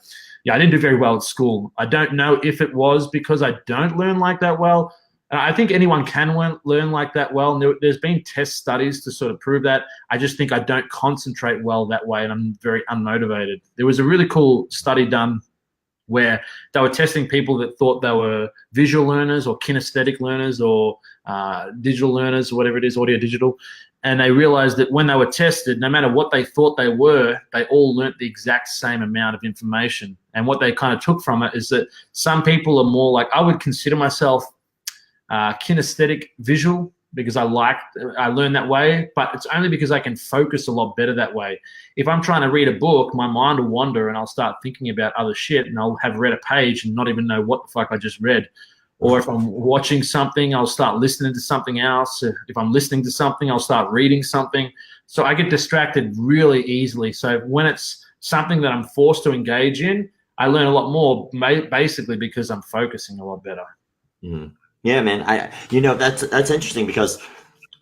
yeah, I didn't do very well at school. I don't know if it was because I don't learn like that well. I think anyone can learn like that well. And there's been test studies to sort of prove that. I just think I don't concentrate well that way, and I'm very unmotivated. There was a really cool study done where they were testing people that thought they were visual learners or kinesthetic learners or digital learners, or whatever it is, audio digital. And they realized that when they were tested, no matter what they thought they were, they all learnt the exact same amount of information. And what they kind of took from it is that some people are more I would consider myself kinesthetic visual, because I learn that way, but it's only because I can focus a lot better that way. If I'm trying to read a book, my mind will wander and I'll start thinking about other shit, and I'll have read a page and not even know what the fuck I just read. Or if I'm watching something, I'll start listening to something else. If I'm listening to something, I'll start reading something. So I get distracted really easily. So when it's something that I'm forced to engage in, I learn a lot more, basically because I'm focusing a lot better. Mm-hmm. Yeah, man. That's interesting, because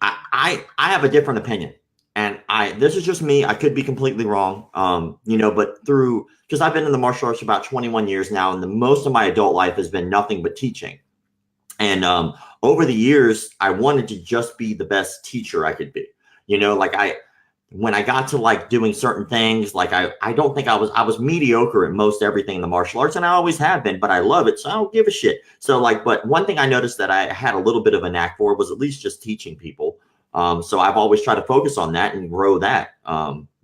I have a different opinion, and this is just me. I could be completely wrong. But because I've been in the martial arts for about 21 years now, and most of my adult life has been nothing but teaching. And over the years, I wanted to just be the best teacher I could be. When I got to doing certain things, I don't think I was mediocre at most everything in the martial arts, and I always have been, but I love it, so I don't give a shit. So but one thing I noticed that I had a little bit of a knack for was at least just teaching people. So I've always tried to focus on that and grow that.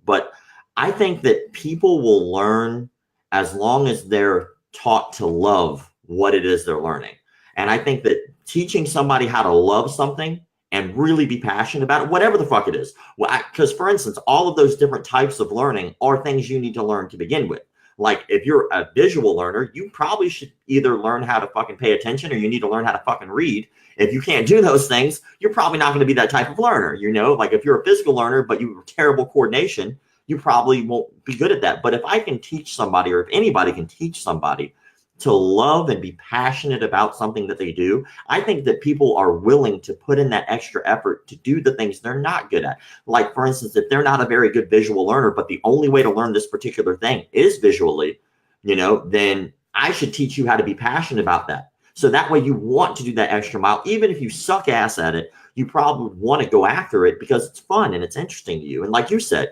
But I think that people will learn as long as they're taught to love what it is they're learning. And I think that teaching somebody how to love something and really be passionate about it, whatever the fuck it is. Because, for instance, all of those different types of learning are things you need to learn to begin with. If you're a visual learner, you probably should either learn how to fucking pay attention, or you need to learn how to fucking read. If you can't do those things, you're probably not going to be that type of learner. If you're a physical learner, but you have terrible coordination, you probably won't be good at that. But if I can teach somebody, or if anybody can teach somebody to love and be passionate about something that they do, I think that people are willing to put in that extra effort to do the things they're not good at. For instance, if they're not a very good visual learner, but the only way to learn this particular thing is visually, then I should teach you how to be passionate about that. So that way you want to do that extra mile. Even if you suck ass at it, you probably want to go after it because it's fun and it's interesting to you. And like you said,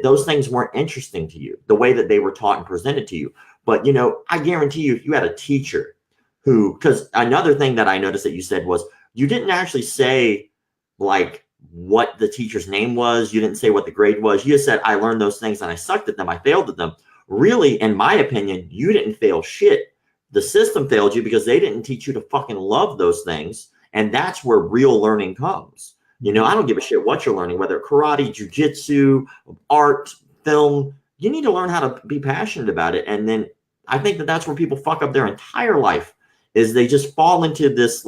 those things weren't interesting to you, the way that they were taught and presented to you. But, I guarantee you, if you had a teacher because another thing that I noticed that you said was you didn't actually say what the teacher's name was. You didn't say what the grade was. You just said, I learned those things and I sucked at them. I failed at them. Really, in my opinion, you didn't fail shit. The system failed you because they didn't teach you to fucking love those things. And that's where real learning comes. I don't give a shit what you're learning, whether karate, jiu-jitsu, art, film. You need to learn how to be passionate about it. And then I think that that's where people fuck up their entire life, is they just fall into this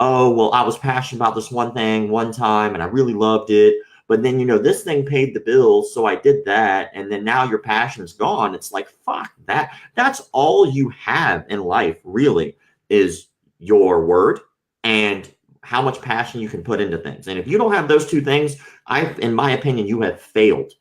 oh, well, I was passionate about this one thing one time and I really loved it. But then, this thing paid the bills, so I did that. And then now your passion's gone. It's fuck that. That's all you have in life, really, is your word and how much passion you can put into things. And if you don't have those two things, in my opinion, you have failed.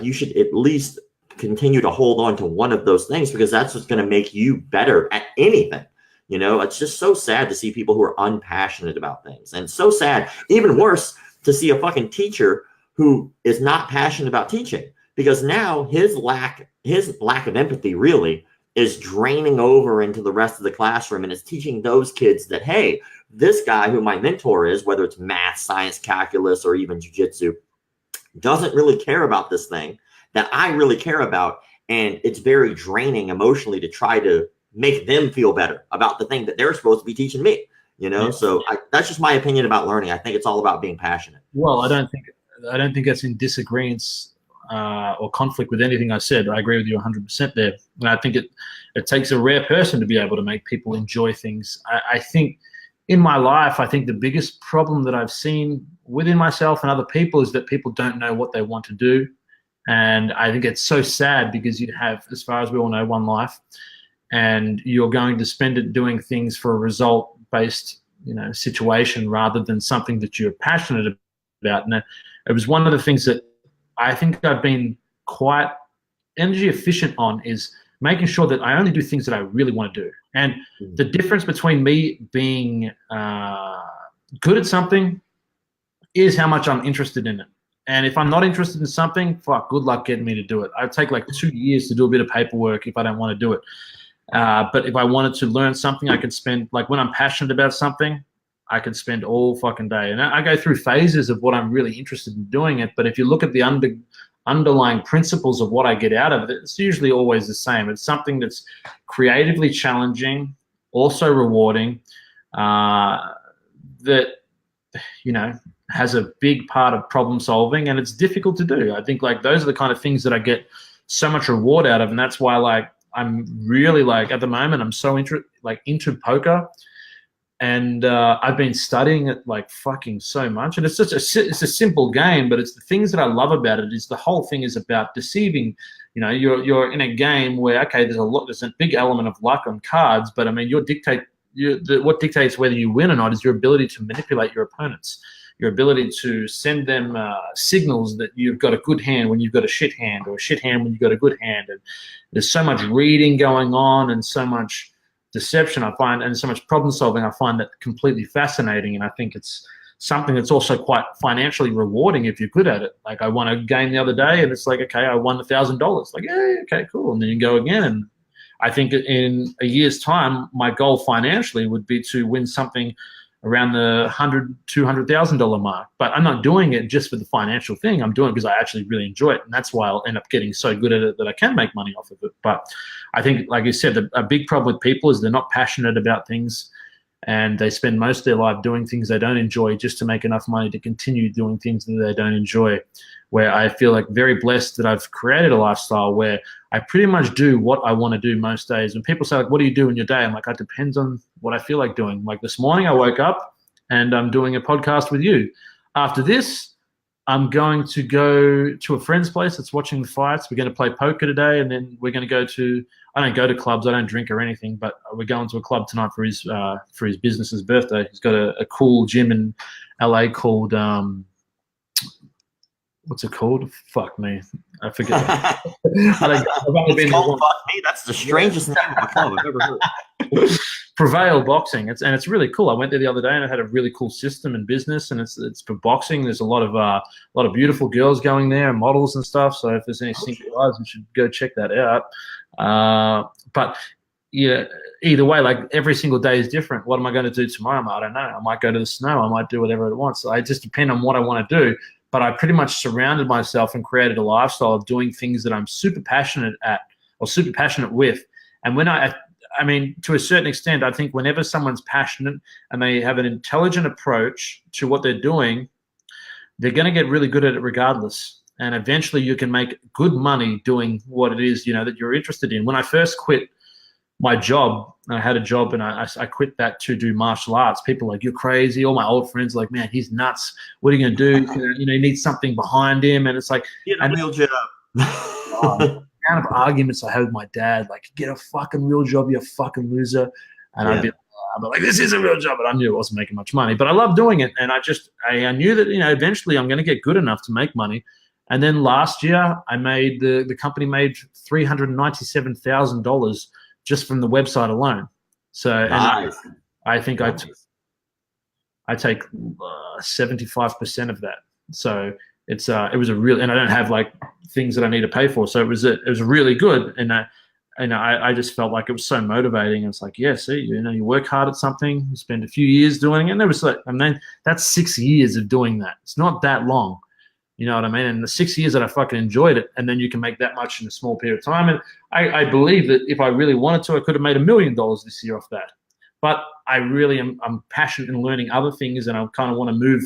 You should at least continue to hold on to one of those things, because that's what's going to make you better at anything. It's just so sad to see people who are unpassionate about things, and so sad, even worse, to see a fucking teacher who is not passionate about teaching, because now his lack of empathy really is draining over into the rest of the classroom and is teaching those kids that, hey, this guy who my mentor is, whether it's math, science, calculus, or even jiu-jitsu, doesn't really care about this thing that I really care about. And it's very draining emotionally to try to make them feel better about the thing that they're supposed to be teaching me. you know? Yeah. So that's just my opinion about learning. I think it's all about being passionate. Well, I don't think that's in disagreement or conflict with anything I said. I agree with you 100% there. And I think it takes a rare person to be able to make people enjoy things. I think in my life, I think the biggest problem that I've seen within myself and other people is that people don't know what they want to do. And I think it's so sad because you have, as far as we all know, one life, and you're going to spend it doing things for a result-based, situation rather than something that you're passionate about. And it was one of the things that I think I've been quite energy efficient on, is making sure that I only do things that I really want to do. And the difference between me being good at something is how much I'm interested in it. And if I'm not interested in something, fuck, good luck getting me to do it. I'd take like 2 years to do a bit of paperwork if I don't want to do it. But if I wanted to learn something, I could spend, like when I'm passionate about something, I could spend all fucking day. And I go through phases of what I'm really interested in doing it. But if you look at the underlying principles of what I get out of it, it's usually always the same. It's something that's creatively challenging, also rewarding, that, has a big part of problem solving, and it's difficult to do. I think like those are the kind of things that I get so much reward out of. And that's why like I'm really like at the moment I'm so into poker. And I've been studying it like fucking so much, and it's a simple game, but it's the things that I love about it. Is the whole thing is about deceiving. You're in a game where there's a big element of luck on cards, but I mean what dictates whether you win or not is your ability to manipulate your opponents, your ability to send them signals that you've got a good hand when you've got a shit hand, or a shit hand when you've got a good hand. And there's so much reading going on and so much deception I find, and so much problem solving. I find that completely fascinating, and I think it's something that's also quite financially rewarding if you're good at it. Like I won a game the other day, and it's like, okay, I won $1,000. Like, yeah, okay, cool. And then you go again, and I think in a year's time, my goal financially would be to win something around the $200,000 mark. But I'm not doing it just for the financial thing. I'm doing it because I actually really enjoy it, and that's why I'll end up getting so good at it that I can make money off of it. But I think, like you said, a big problem with people is they're not passionate about things, and they spend most of their life doing things they don't enjoy just to make enough money to continue doing things that they don't enjoy. Where I feel like very blessed that I've created a lifestyle where I pretty much do what I want to do most days. When people say, like, what do you do in your day? I'm like, it depends on what I feel like doing. Like this morning I woke up and I'm doing a podcast with you. After this, I'm going to go to a friend's place that's watching the fights. We're going to play poker today, and then we're going to go to, I don't go to clubs, I don't drink or anything, but we're going to a club tonight for his business's birthday. He's got a cool gym in LA called, what's it called? Fuck me. I forget. I've only been called Fuck Me. That's the strangest name of a club I've ever heard. Prevail Boxing. It's really cool. I went there the other day, and it had a really cool system and business, and it's for boxing. There's a lot of beautiful girls going there, and models and stuff. So if there's any single guys, you should go check that out. But yeah, either way, like every single day is different. What am I going to do tomorrow? I don't know. I might go to the snow. I might do whatever I want. So I just depend on what I want to do. But I pretty much surrounded myself and created a lifestyle of doing things that I'm super passionate at or super passionate with. And when I mean, to a certain extent, I think whenever someone's passionate and they have an intelligent approach to what they're doing, they're going to get really good at it regardless. And eventually you can make good money doing what it is, that you're interested in. When I first quit my job, I had a job, and I quit that to do martial arts. People are like, you're crazy. All my old friends are like, man, he's nuts. What are you going to do? He needs something behind him. And it's like, get a real job. The amount of arguments I had with my dad, like, get a fucking real job, you fucking loser. And I'd be like, this is a real job. But I knew it wasn't making much money. But I love doing it. And I knew that, eventually I'm going to get good enough to make money. And then last year, I made the company made $397,000 just from the website alone. So nice. And I think I take 75% of that. So it was a real, and I don't have like things that I need to pay for. So it was really good. And I just felt like it was so motivating. It's like, yeah, see, you work hard at something, you spend a few years doing it. And it was like, that's 6 years of doing that. It's not that long. You know what I mean? And the 6 years that I fucking enjoyed it, and then you can make that much in a small period of time. And I believe that if I really wanted to, I could have made $1 million this year off that. But I'm passionate in learning other things, and I kind of want to move.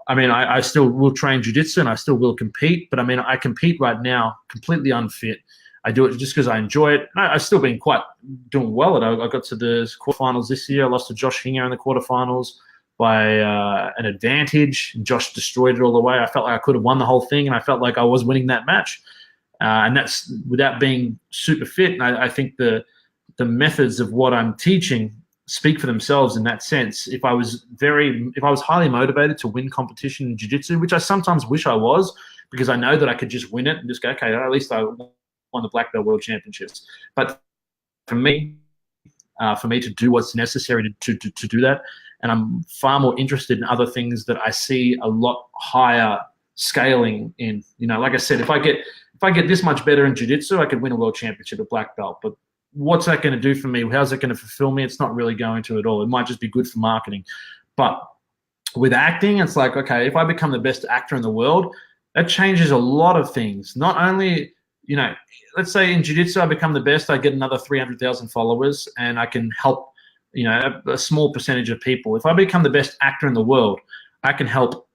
I mean, I still will train jiu-jitsu and I still will compete, but I mean, I compete right now completely unfit. I do it just because I enjoy it. I've still been doing well at it. I got to the quarterfinals this year. I lost to Josh Hinger in the quarterfinals by an advantage. Josh destroyed it all the way. I felt like I could have won the whole thing, and I felt like I was winning that match. And that's without being super fit. And I think the methods of what I'm teaching speak for themselves in that sense. If I was highly motivated to win competition in jiu-jitsu, which I sometimes wish I was, because I know that I could just win it and just go, okay, at least I won the Black Belt World Championships. But for me to do what's necessary to do that, and I'm far more interested in other things that I see a lot higher scaling in. You know, like I said, if I get this much better in jiu-jitsu, I could win a world championship at black belt. But what's that going to do for me? How's it going to fulfill me? It's not really going to at all. It might just be good for marketing. But with acting, it's like, okay, if I become the best actor in the world, that changes a lot of things. Not only, you know, let's say in jiu-jitsu I become the best, I get another 300,000 followers, and I can help, you know, a small percentage of people. If I become the best actor in the world, I can help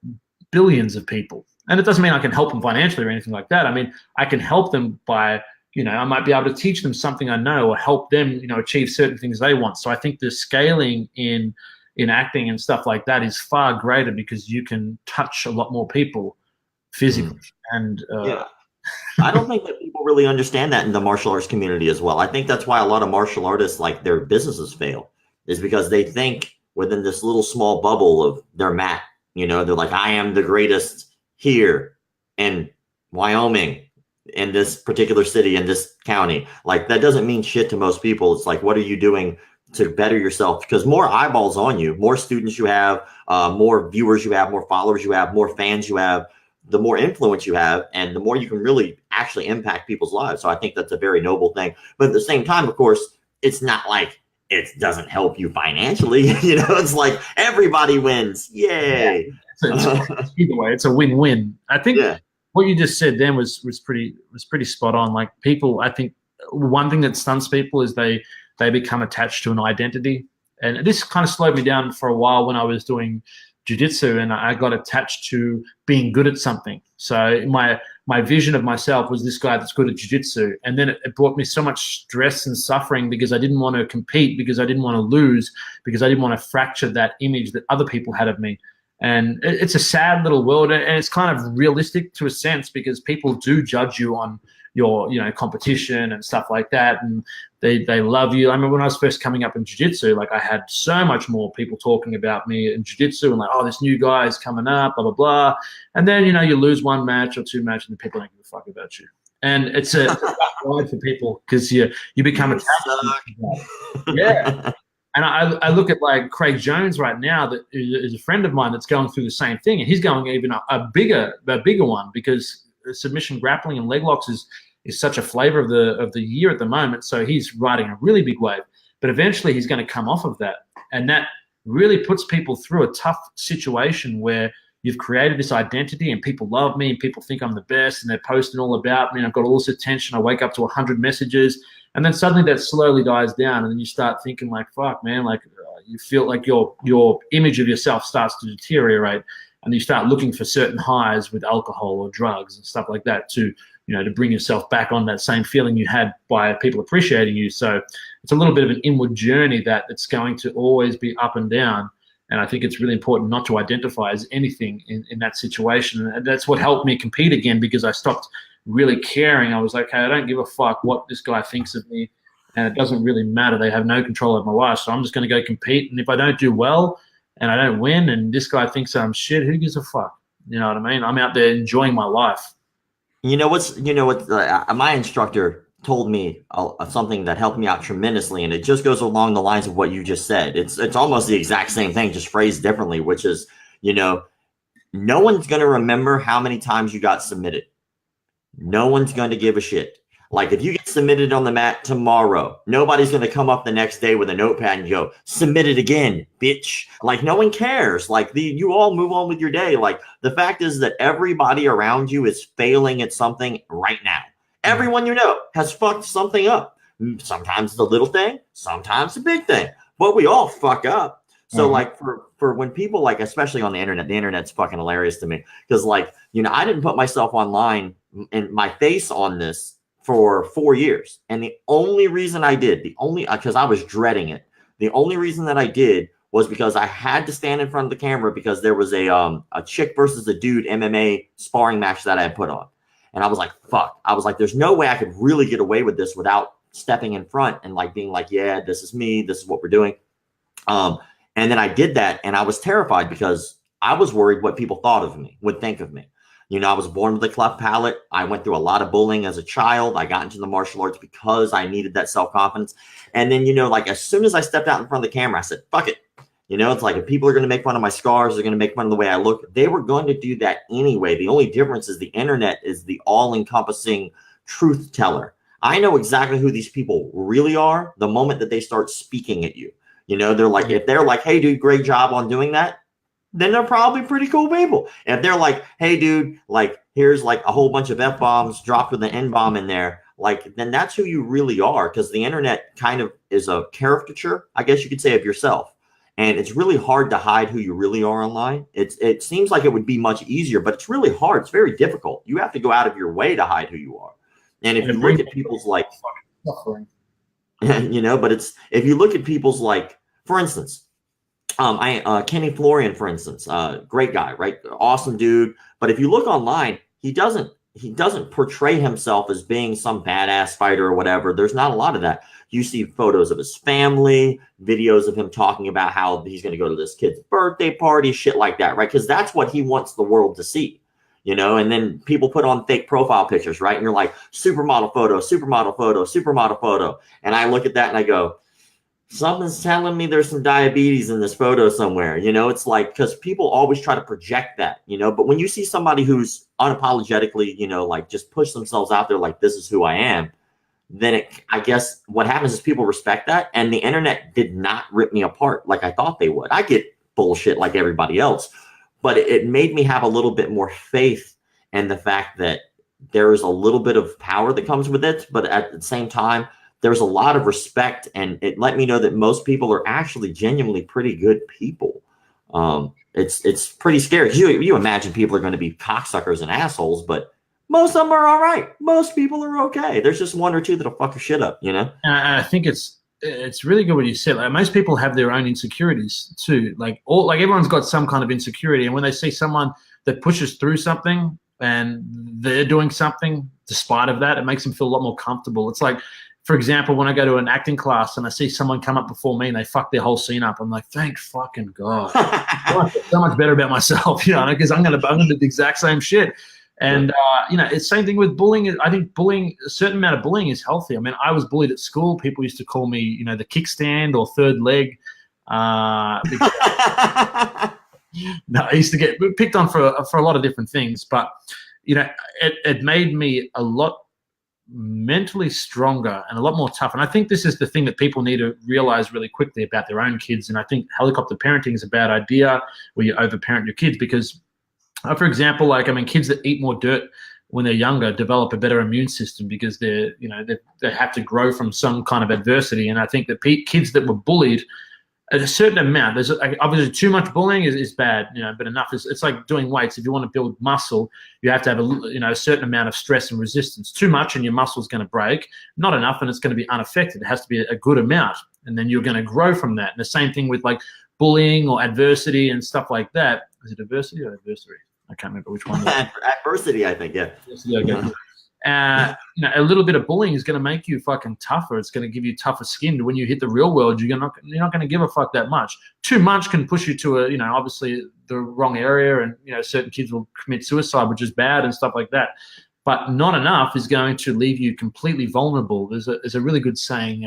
billions of people. And it doesn't mean I can help them financially or anything like that. I mean, I can help them by, you know, I might be able to teach them something I know, or help them, you know, achieve certain things they want. So I think the scaling in acting and stuff like that is far greater, because you can touch a lot more people physically. And yeah. I don't think that people really understand that in the martial arts community as well. I think that's why a lot of martial artists, like, their businesses fail, is because they think within this little small bubble of their mat. You know, they're like, I am the greatest here in Wyoming, in this particular city, in this county. Like, that doesn't mean shit to most people. It's like, what are you doing to better yourself? Because more eyeballs on you, more students you have, more viewers you have, more followers you have, more fans you have, the more influence you have, and the more you can really actually impact people's lives. So I think that's a very noble thing. But at the same time, of course, it's not like it doesn't help you financially. You know, it's like everybody wins. Yay. Yeah. It's either way, it's a win-win. I think what you just said then was pretty spot on. Like, people, I think one thing that stuns people is they become attached to an identity. And this kind of slowed me down for a while when I was doing jiu-jitsu, and I got attached to being good at something. So my vision of myself was this guy that's good at jiu-jitsu. And then it brought me so much stress and suffering, because I didn't want to compete, because I didn't want to lose, because I didn't want to fracture that image that other people had of me. And it's a sad little world, and it's kind of realistic to a sense, because people do judge you on your, you know, competition and stuff like that, and they love you. I mean, when I was first coming up in jiu-jitsu, like, I had so much more people talking about me in jiu-jitsu, and like, oh, this new guy is coming up, blah blah blah. And then, you know, you lose one match or two matches, and the people don't give a fuck about you. And it's a ride for people, because you become attached. Yeah. And I look at, like, Craig Jones right now, that is a friend of mine that's going through the same thing, and he's going even a bigger one, because submission grappling and leg locks is such a flavor of the year at the moment. So he's riding a really big wave, but eventually he's going to come off of that, and that really puts people through a tough situation where you've created this identity, and people love me, and people think I'm the best, and they're posting all about me, and I've got all this attention. I wake up to 100 messages. And then suddenly that slowly dies down, and then you start thinking, like, fuck, man, like, you feel like your image of yourself starts to deteriorate, and you start looking for certain highs with alcohol or drugs and stuff like that to, you know, to bring yourself back on that same feeling you had by people appreciating you. So it's a little bit of an inward journey that it's going to always be up and down. And I think it's really important not to identify as anything in that situation. And that's what helped me compete again, because I stopped really caring. I was like, hey, I don't give a fuck what this guy thinks of me, and it doesn't really matter. They have no control over my life, so I'm just going to go compete. And if I don't do well and I don't win, and this guy thinks I'm shit, who gives a fuck? You know what I mean? I'm out there enjoying my life. You know what? My instructor told me something that helped me out tremendously, and it just goes along the lines of what you just said. It's almost the exact same thing, just phrased differently, which is, you know, no one's going to remember how many times you got submitted. No one's going to give a shit. Like, if you get submitted on the mat tomorrow, nobody's going to come up the next day with a notepad and go, submit it again, bitch. Like, no one cares. Like, you all move on with your day. Like, the fact is that everybody around you is failing at something right now. Everyone you know has fucked something up. Sometimes it's a little thing, sometimes a big thing. but we all fuck up. So Uh-huh. like for when people like, especially on the internet's fucking hilarious to me because like, you know, I didn't put myself online and my face on this for 4 years. And the only reason I did, because I was dreading it. The only reason that I did was because I had to stand in front of the camera because there was a chick versus a dude MMA sparring match that I had put on. And I was like, fuck. I was like, there's no way I could really get away with this without stepping in front and like being like, yeah, this is me. This is what we're doing. And then I did that and I was terrified because I was worried what people would think of me. You know, I was born with a cleft palate. I went through a lot of bullying as a child. I got into the martial arts because I needed that self-confidence. And then, you know, like as soon as I stepped out in front of the camera, I said, fuck it. You know, it's like if people are going to make fun of my scars, they're going to make fun of the way I look. They were going to do that anyway. The only difference is the internet is the all-encompassing truth teller. I know exactly who these people really are the moment that they start speaking at you. You know, they're like, if they're like, hey, dude, great job on doing that, then they're probably pretty cool people. If they're like, hey, dude, like, here's like a whole bunch of F-bombs dropped with an N-bomb in there, like, then that's who you really are because the internet kind of is a caricature, I guess you could say, of yourself. And it's really hard to hide who you really are online. It seems like it would be much easier, but it's really hard. It's very difficult. You have to go out of your way to hide who you are. And if you look at people's like, you know, but if you look at people's like, for instance, Kenny Florian, for instance, great guy, right? Awesome dude. But if you look online, he doesn't portray himself as being some badass fighter or whatever. There's not a lot of that. You see photos of his family, videos of him talking about how he's going to go to this kid's birthday party, shit like that, right? Because that's what he wants the world to see, you know? And then people put on fake profile pictures, right? And you're like, supermodel photo, supermodel photo, supermodel photo. And I look at that and I go, something's telling me there's some diabetes in this photo somewhere. You know, it's like, because people always try to project that, you know, but when you see somebody who's unapologetically, you know, like just push themselves out there, like this is who I am, then I guess what happens is people respect that. And the internet did not rip me apart like I thought they would. I get bullshit like everybody else, but it made me have a little bit more faith in the fact that there is a little bit of power that comes with it. But at the same time, there's a lot of respect, and it let me know that most people are actually genuinely pretty good people. It's pretty scary. You imagine people are going to be cocksuckers and assholes, but most of them are all right. Most people are okay. There's just one or two that'll fuck your shit up, you know? I think it's really good what you said. Like most people have their own insecurities too. Like everyone's got some kind of insecurity, and when they see someone that pushes through something and they're doing something despite of that, it makes them feel a lot more comfortable. It's like, for example, when I go to an acting class and I see someone come up before me and they fuck their whole scene up, I'm like, thank fucking God. I feel so much better about myself, you know, because I'm gonna do the exact same shit. And you know, it's the same thing with bullying. I think bullying, a certain amount of bullying is healthy. I mean, I was bullied at school. People used to call me, you know, the kickstand or third leg. No, I used to get picked on for a lot of different things, but you know, it made me a lot mentally stronger and a lot more tough. And I think this is the thing that people need to realize really quickly about their own kids. And I think helicopter parenting is a bad idea where you overparent your kids because, for example, like, I mean, kids that eat more dirt when they're younger develop a better immune system because they have to grow from some kind of adversity. And I think that kids that were bullied at a certain amount, there's obviously too much bullying is bad, you know, but enough is, it's like doing weights. If you want to build muscle, you have to have a certain amount of stress and resistance. Too much and your muscle's going to break. Not enough and it's going to be unaffected. It has to be a good amount, and then you're going to grow from that. And the same thing with like bullying or adversity and stuff like that. Is it adversity or adversary? I can't remember which one. Adversity, I think, yeah. Okay. You know, a little bit of bullying is going to make you fucking tougher. It's going to give you tougher skin. When you hit the real world, you're not going to give a fuck that much. Too much can push you to obviously the wrong area, and you know, certain kids will commit suicide, which is bad and stuff like that. But not enough is going to leave you completely vulnerable. There's a really good saying.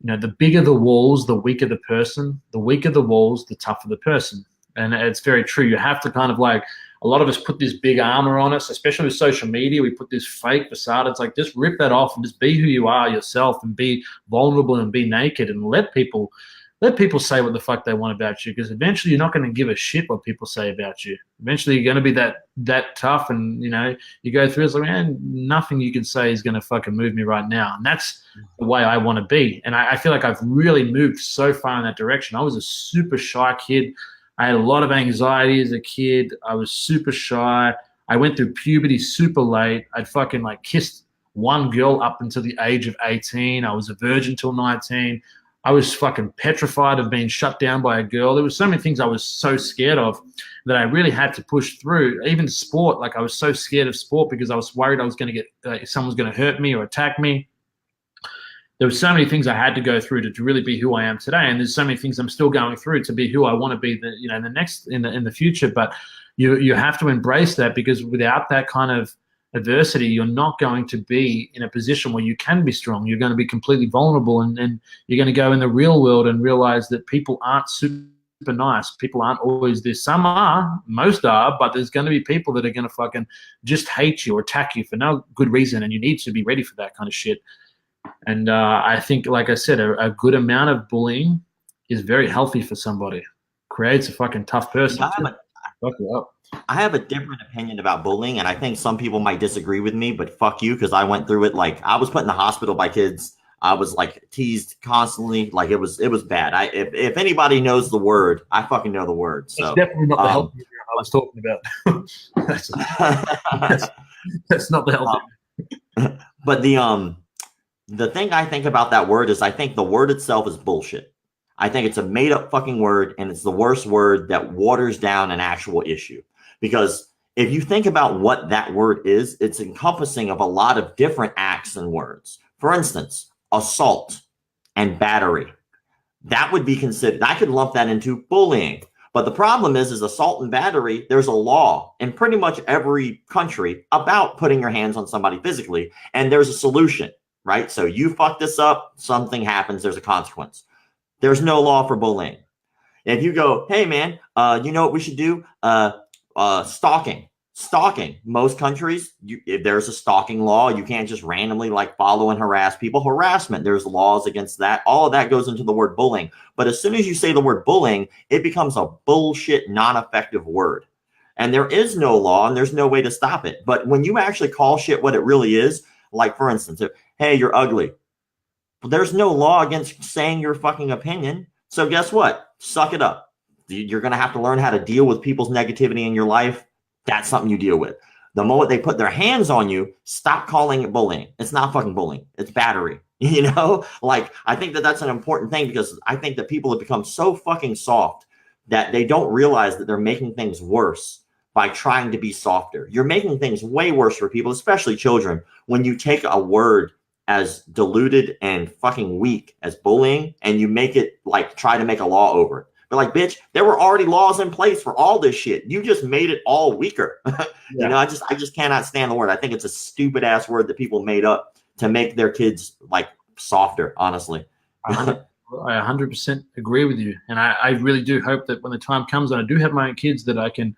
The bigger the walls, the weaker the person. The weaker the walls, the tougher the person. And it's very true. You have to kind of like. A lot of us put this big armor on us, especially with social media. We put this fake facade. It's like, just rip that off and just be who you are yourself and be vulnerable and be naked and let people let people say what the fuck they want about you, because eventually you're not going to give a shit what people say about you. Eventually you're going to be that tough, and you go through it's like, man, nothing you can say is going to fucking move me right now. And that's the way I want to be. And I feel like I've really moved so far in that direction. I was a super shy kid. I had a lot of anxiety as a kid. I was super shy. I went through puberty super late. I'd fucking like kissed one girl up until the age of 18. I was a virgin till 19. I was fucking petrified of being shut down by a girl. There were so many things I was so scared of that I really had to push through. Even sport, like I was so scared of sport because I was worried I was going to get someone's going to hurt me or attack me. There were so many things I had to go through to really be who I am today, and there's so many things I'm still going through to be who I want to be. In the future, but you have to embrace that, because without that kind of adversity, you're not going to be in a position where you can be strong. You're going to be completely vulnerable, and you're going to go in the real world and realize that people aren't super nice. People aren't always this. Some are, most are, but there's going to be people that are going to fucking just hate you or attack you for no good reason, and you need to be ready for that kind of shit. And I think, like I said, a good amount of bullying is very healthy for somebody. Creates a fucking tough person. Fuck you up. I have a different opinion about bullying, and I think some people might disagree with me, but fuck you, because I went through it. Like, I was put in the hospital by kids. I was like teased constantly. Like, it was bad. If anybody knows the word, I fucking know the word. So it's definitely not the help I was talking about. that's not the help. But the thing I think about that word is, I think the word itself is bullshit. I think it's a made up fucking word, and it's the worst word that waters down an actual issue. Because if you think about what that word is, it's encompassing of a lot of different acts and words. For instance, assault and battery. That would be considered, I could lump that into bullying. But the problem is assault and battery, there's a law in pretty much every country about putting your hands on somebody physically, and there's a solution, right? So you fuck this up, something happens, there's a consequence. There's no law for bullying. If you go, hey man, you know what we should do? Stalking. Most countries, if there's a stalking law, you can't just randomly like follow and harass people. Harassment, there's laws against that. All of that goes into the word bullying. But as soon as you say the word bullying, it becomes a bullshit, non-effective word. And there is no law, and there's no way to stop it. But when you actually call shit what it really is, like for instance, hey, you're ugly. There's no law against saying your fucking opinion. So guess what? Suck it up. You're going to have to learn how to deal with people's negativity in your life. That's something you deal with. The moment they put their hands on you, stop calling it bullying. It's not fucking bullying. It's battery. Like, I think that that's an important thing, because I think that people have become so fucking soft that they don't realize that they're making things worse by trying to be softer. You're making things way worse for people, especially children, when you take a word as diluted and fucking weak as bullying, and you make it like try to make a law over it. But like, bitch, there were already laws in place for all this shit. You just made it all weaker. Yeah. I just cannot stand the word. I think it's a stupid ass word that people made up to make their kids like softer, honestly. I 100% agree with you. And I really do hope that when the time comes, and I do have my own kids, that I can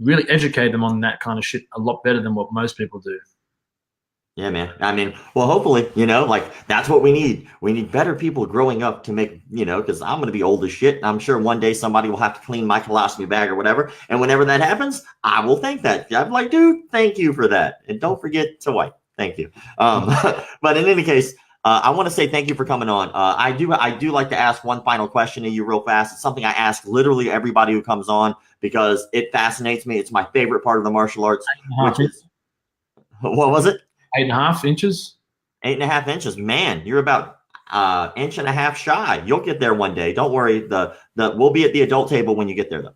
really educate them on that kind of shit a lot better than what most people do. Yeah, man. I mean, well, hopefully, like that's what we need. We need better people growing up to make, because I'm going to be old as shit. And I'm sure one day somebody will have to clean my colostomy bag or whatever. And whenever that happens, I will thank that. I'm like, dude, thank you for that. And don't forget to wipe. Thank you. But in any case, I want to say thank you for coming on. I do like to ask one final question to you real fast. It's something I ask literally everybody who comes on, because it fascinates me. It's my favorite part of the martial arts, which is, what was it? 8.5 inches. 8.5 inches. Man, you're about inch and a half shy. You'll get there one day. Don't worry. We'll be at the adult table when you get there, though.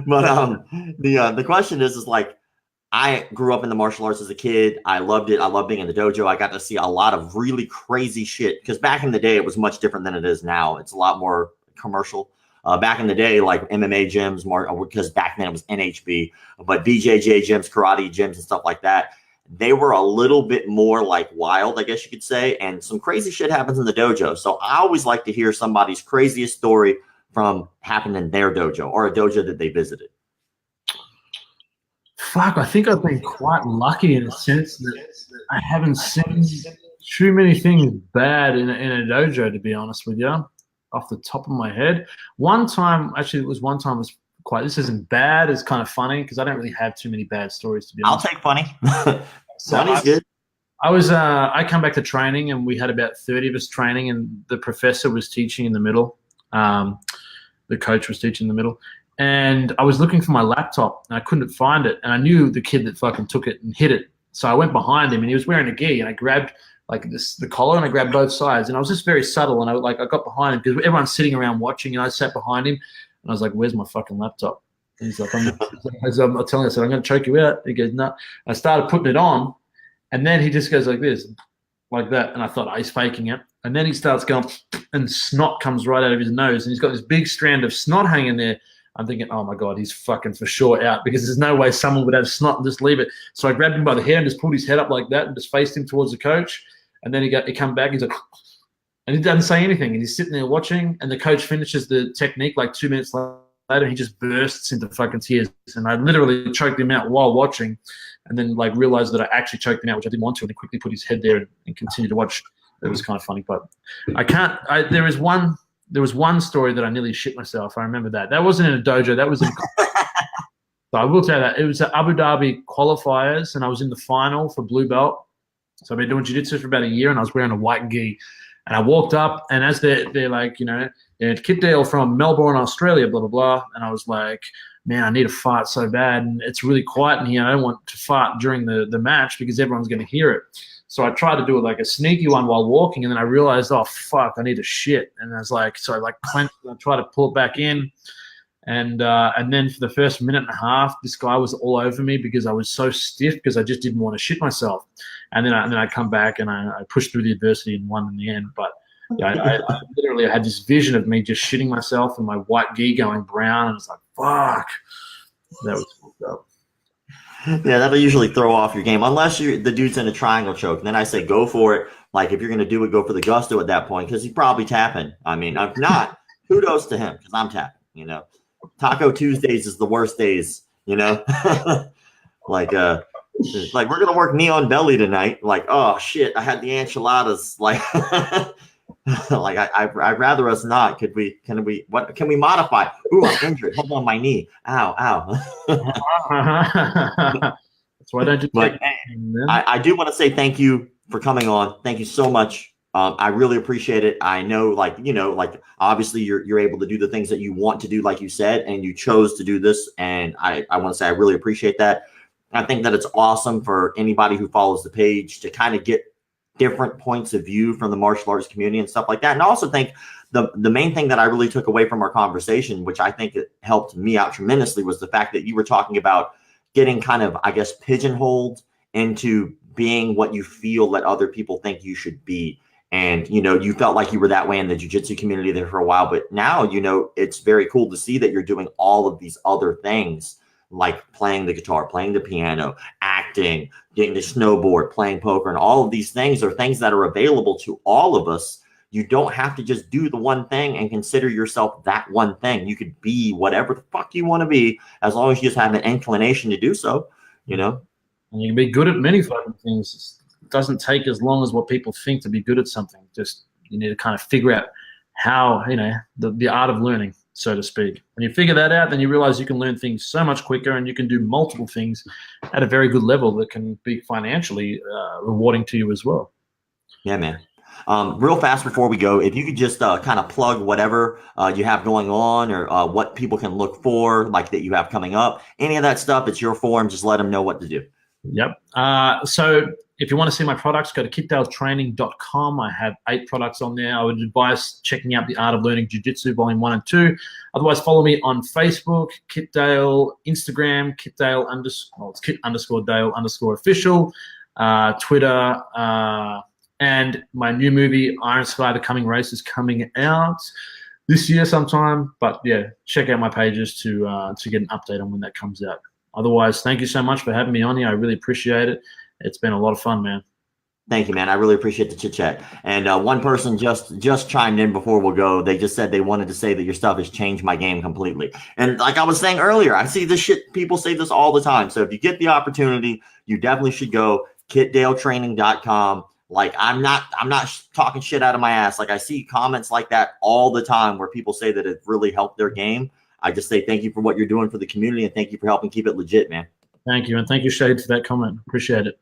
But the question is like, I grew up in the martial arts as a kid. I loved it. I loved being in the dojo. I got to see a lot of really crazy shit, because back in the day, it was much different than it is now. It's a lot more commercial. Back in the day, like MMA gyms, more because back then it was NHB, but BJJ gyms, karate gyms, and stuff like that, they were a little bit more like wild, I guess you could say, and some crazy shit happens in the dojo. So I always like to hear somebody's craziest story from happened in their dojo or a dojo that they visited. Fuck, I think I've been quite lucky in a sense that I haven't seen too many things bad in a dojo, to be honest with you, off the top of my head. One time, actually, it was one time was quite. This isn't bad. It's kind of funny because I don't really have too many bad stories, to be I'll honest. take funny. So Funny's good. I come back to training, and we had about 30 of us training, and the professor was teaching in the middle. The coach was teaching in the middle. And I was looking for my laptop, and I couldn't find it. And I knew the kid that fucking took it and hid it. So I went behind him, and he was wearing a gi, and I grabbed the collar, and I grabbed both sides. And I was just very subtle, and I got behind him because everyone's sitting around watching, and I sat behind him, and I was like, "Where's my fucking laptop?" And he's like, "I'm telling you," I said, "I'm going to choke you out." He goes, "No." I started putting it on, and then he just goes like this, like that, and I thought, oh, he's faking it. And then he starts going, and snot comes right out of his nose, and he's got this big strand of snot hanging there. I'm thinking, oh my God, he's fucking for sure out, because there's no way someone would have snot and just leave it. So I grabbed him by the hair and just pulled his head up like that and just faced him towards the coach. And then he come back, he's like, and he doesn't say anything. And he's sitting there watching, and the coach finishes the technique like 2 minutes later, and he just bursts into fucking tears. And I literally choked him out while watching, and then like realized that I actually choked him out, which I didn't want to, and he quickly put his head there and continued to watch. It was kind of funny, but there was one story that I nearly shit myself. I remember that. That wasn't in a dojo. That was in. So I will tell you that. It was the Abu Dhabi qualifiers, and I was in the final for blue belt. So I've been doing jiu-jitsu for about a year, and I was wearing a white gi. And I walked up, and as they're like, Kit Dale from Melbourne, Australia, blah, blah, blah. And I was like, man, I need to fart so bad. And it's really quiet in here. I don't want to fart during the match because everyone's going to hear it. So I tried to do it like a sneaky one while walking, and then I realized, oh, fuck, I need to shit. And I was like, so I like clenched and I tried to pull it back in. And then for the first minute and a half, this guy was all over me because I was so stiff because I just didn't want to shit myself. And then I come back and I pushed through the adversity and won in the end. But yeah, I literally had this vision of me just shitting myself and my white gi going brown. And I was like, fuck. That was fucked up. Yeah, that'll usually throw off your game unless the dude's in a triangle choke. And then I say go for it. Like if you're going to do it, go for the gusto at that point because he's probably tapping. I mean, if not, kudos to him because I'm tapping, Taco Tuesdays is the worst days, like we're gonna work knee on belly tonight. Like, oh shit, I had the enchiladas. Like, I'd rather us not. Can we modify? Ooh, I'm injured. Hold on, my knee. Ow. That's why don't you take I do want to say thank you for coming on. Thank you so much. I really appreciate it. I know, obviously you're able to do the things that you want to do, like you said, and you chose to do this. And I want to say I really appreciate that. I think that it's awesome for anybody who follows the page to kind of get different points of view from the martial arts community and stuff like that. And I also think the main thing that I really took away from our conversation, which I think it helped me out tremendously, was the fact that you were talking about getting kind of, I guess, pigeonholed into being what you feel that other people think you should be. And, you felt like you were that way in the jiu-jitsu community there for a while. But now, it's very cool to see that you're doing all of these other things, like playing the guitar, playing the piano, acting, getting the snowboard, playing poker. And all of these things are things that are available to all of us. You don't have to just do the one thing and consider yourself that one thing. You could be whatever the fuck you want to be as long as you just have an inclination to do so, And you can be good at many fucking things. It doesn't take as long as what people think to be good at something. Just you need to kind of figure out how, the art of learning, so to speak. When you figure that out, then you realize you can learn things so much quicker and you can do multiple things at a very good level that can be financially rewarding to you as well. Yeah, man. Real fast before we go, if you could just kind of plug whatever you have going on or what people can look for, like that you have coming up, any of that stuff, it's your forum. Just let them know what to do. Yep. So if you want to see my products, go to kitdaletraining.com. I have 8 products on there. I would advise checking out The Art of Learning Jiu-Jitsu Volume 1 and 2. Otherwise, follow me on Facebook, Kit Dale, Instagram, Kit Dale it's Kit_Dale_official, Twitter, and my new movie, Iron Sky, The Coming Race, is coming out this year sometime. But yeah, check out my pages to get an update on when that comes out. Otherwise, thank you so much for having me on here. I really appreciate it. It's been a lot of fun, man. Thank you, man. I really appreciate the chit chat. And one person just chimed in before we'll go. They just said they wanted to say that your stuff has changed my game completely. And like I was saying earlier, I see this shit. People say this all the time. So if you get the opportunity, you definitely should go kitdaletraining.com. Like I'm not talking shit out of my ass. Like I see comments like that all the time where people say that it really helped their game. I just say thank you for what you're doing for the community and thank you for helping keep it legit, man. Thank you. And thank you, Shade, for that comment. Appreciate it.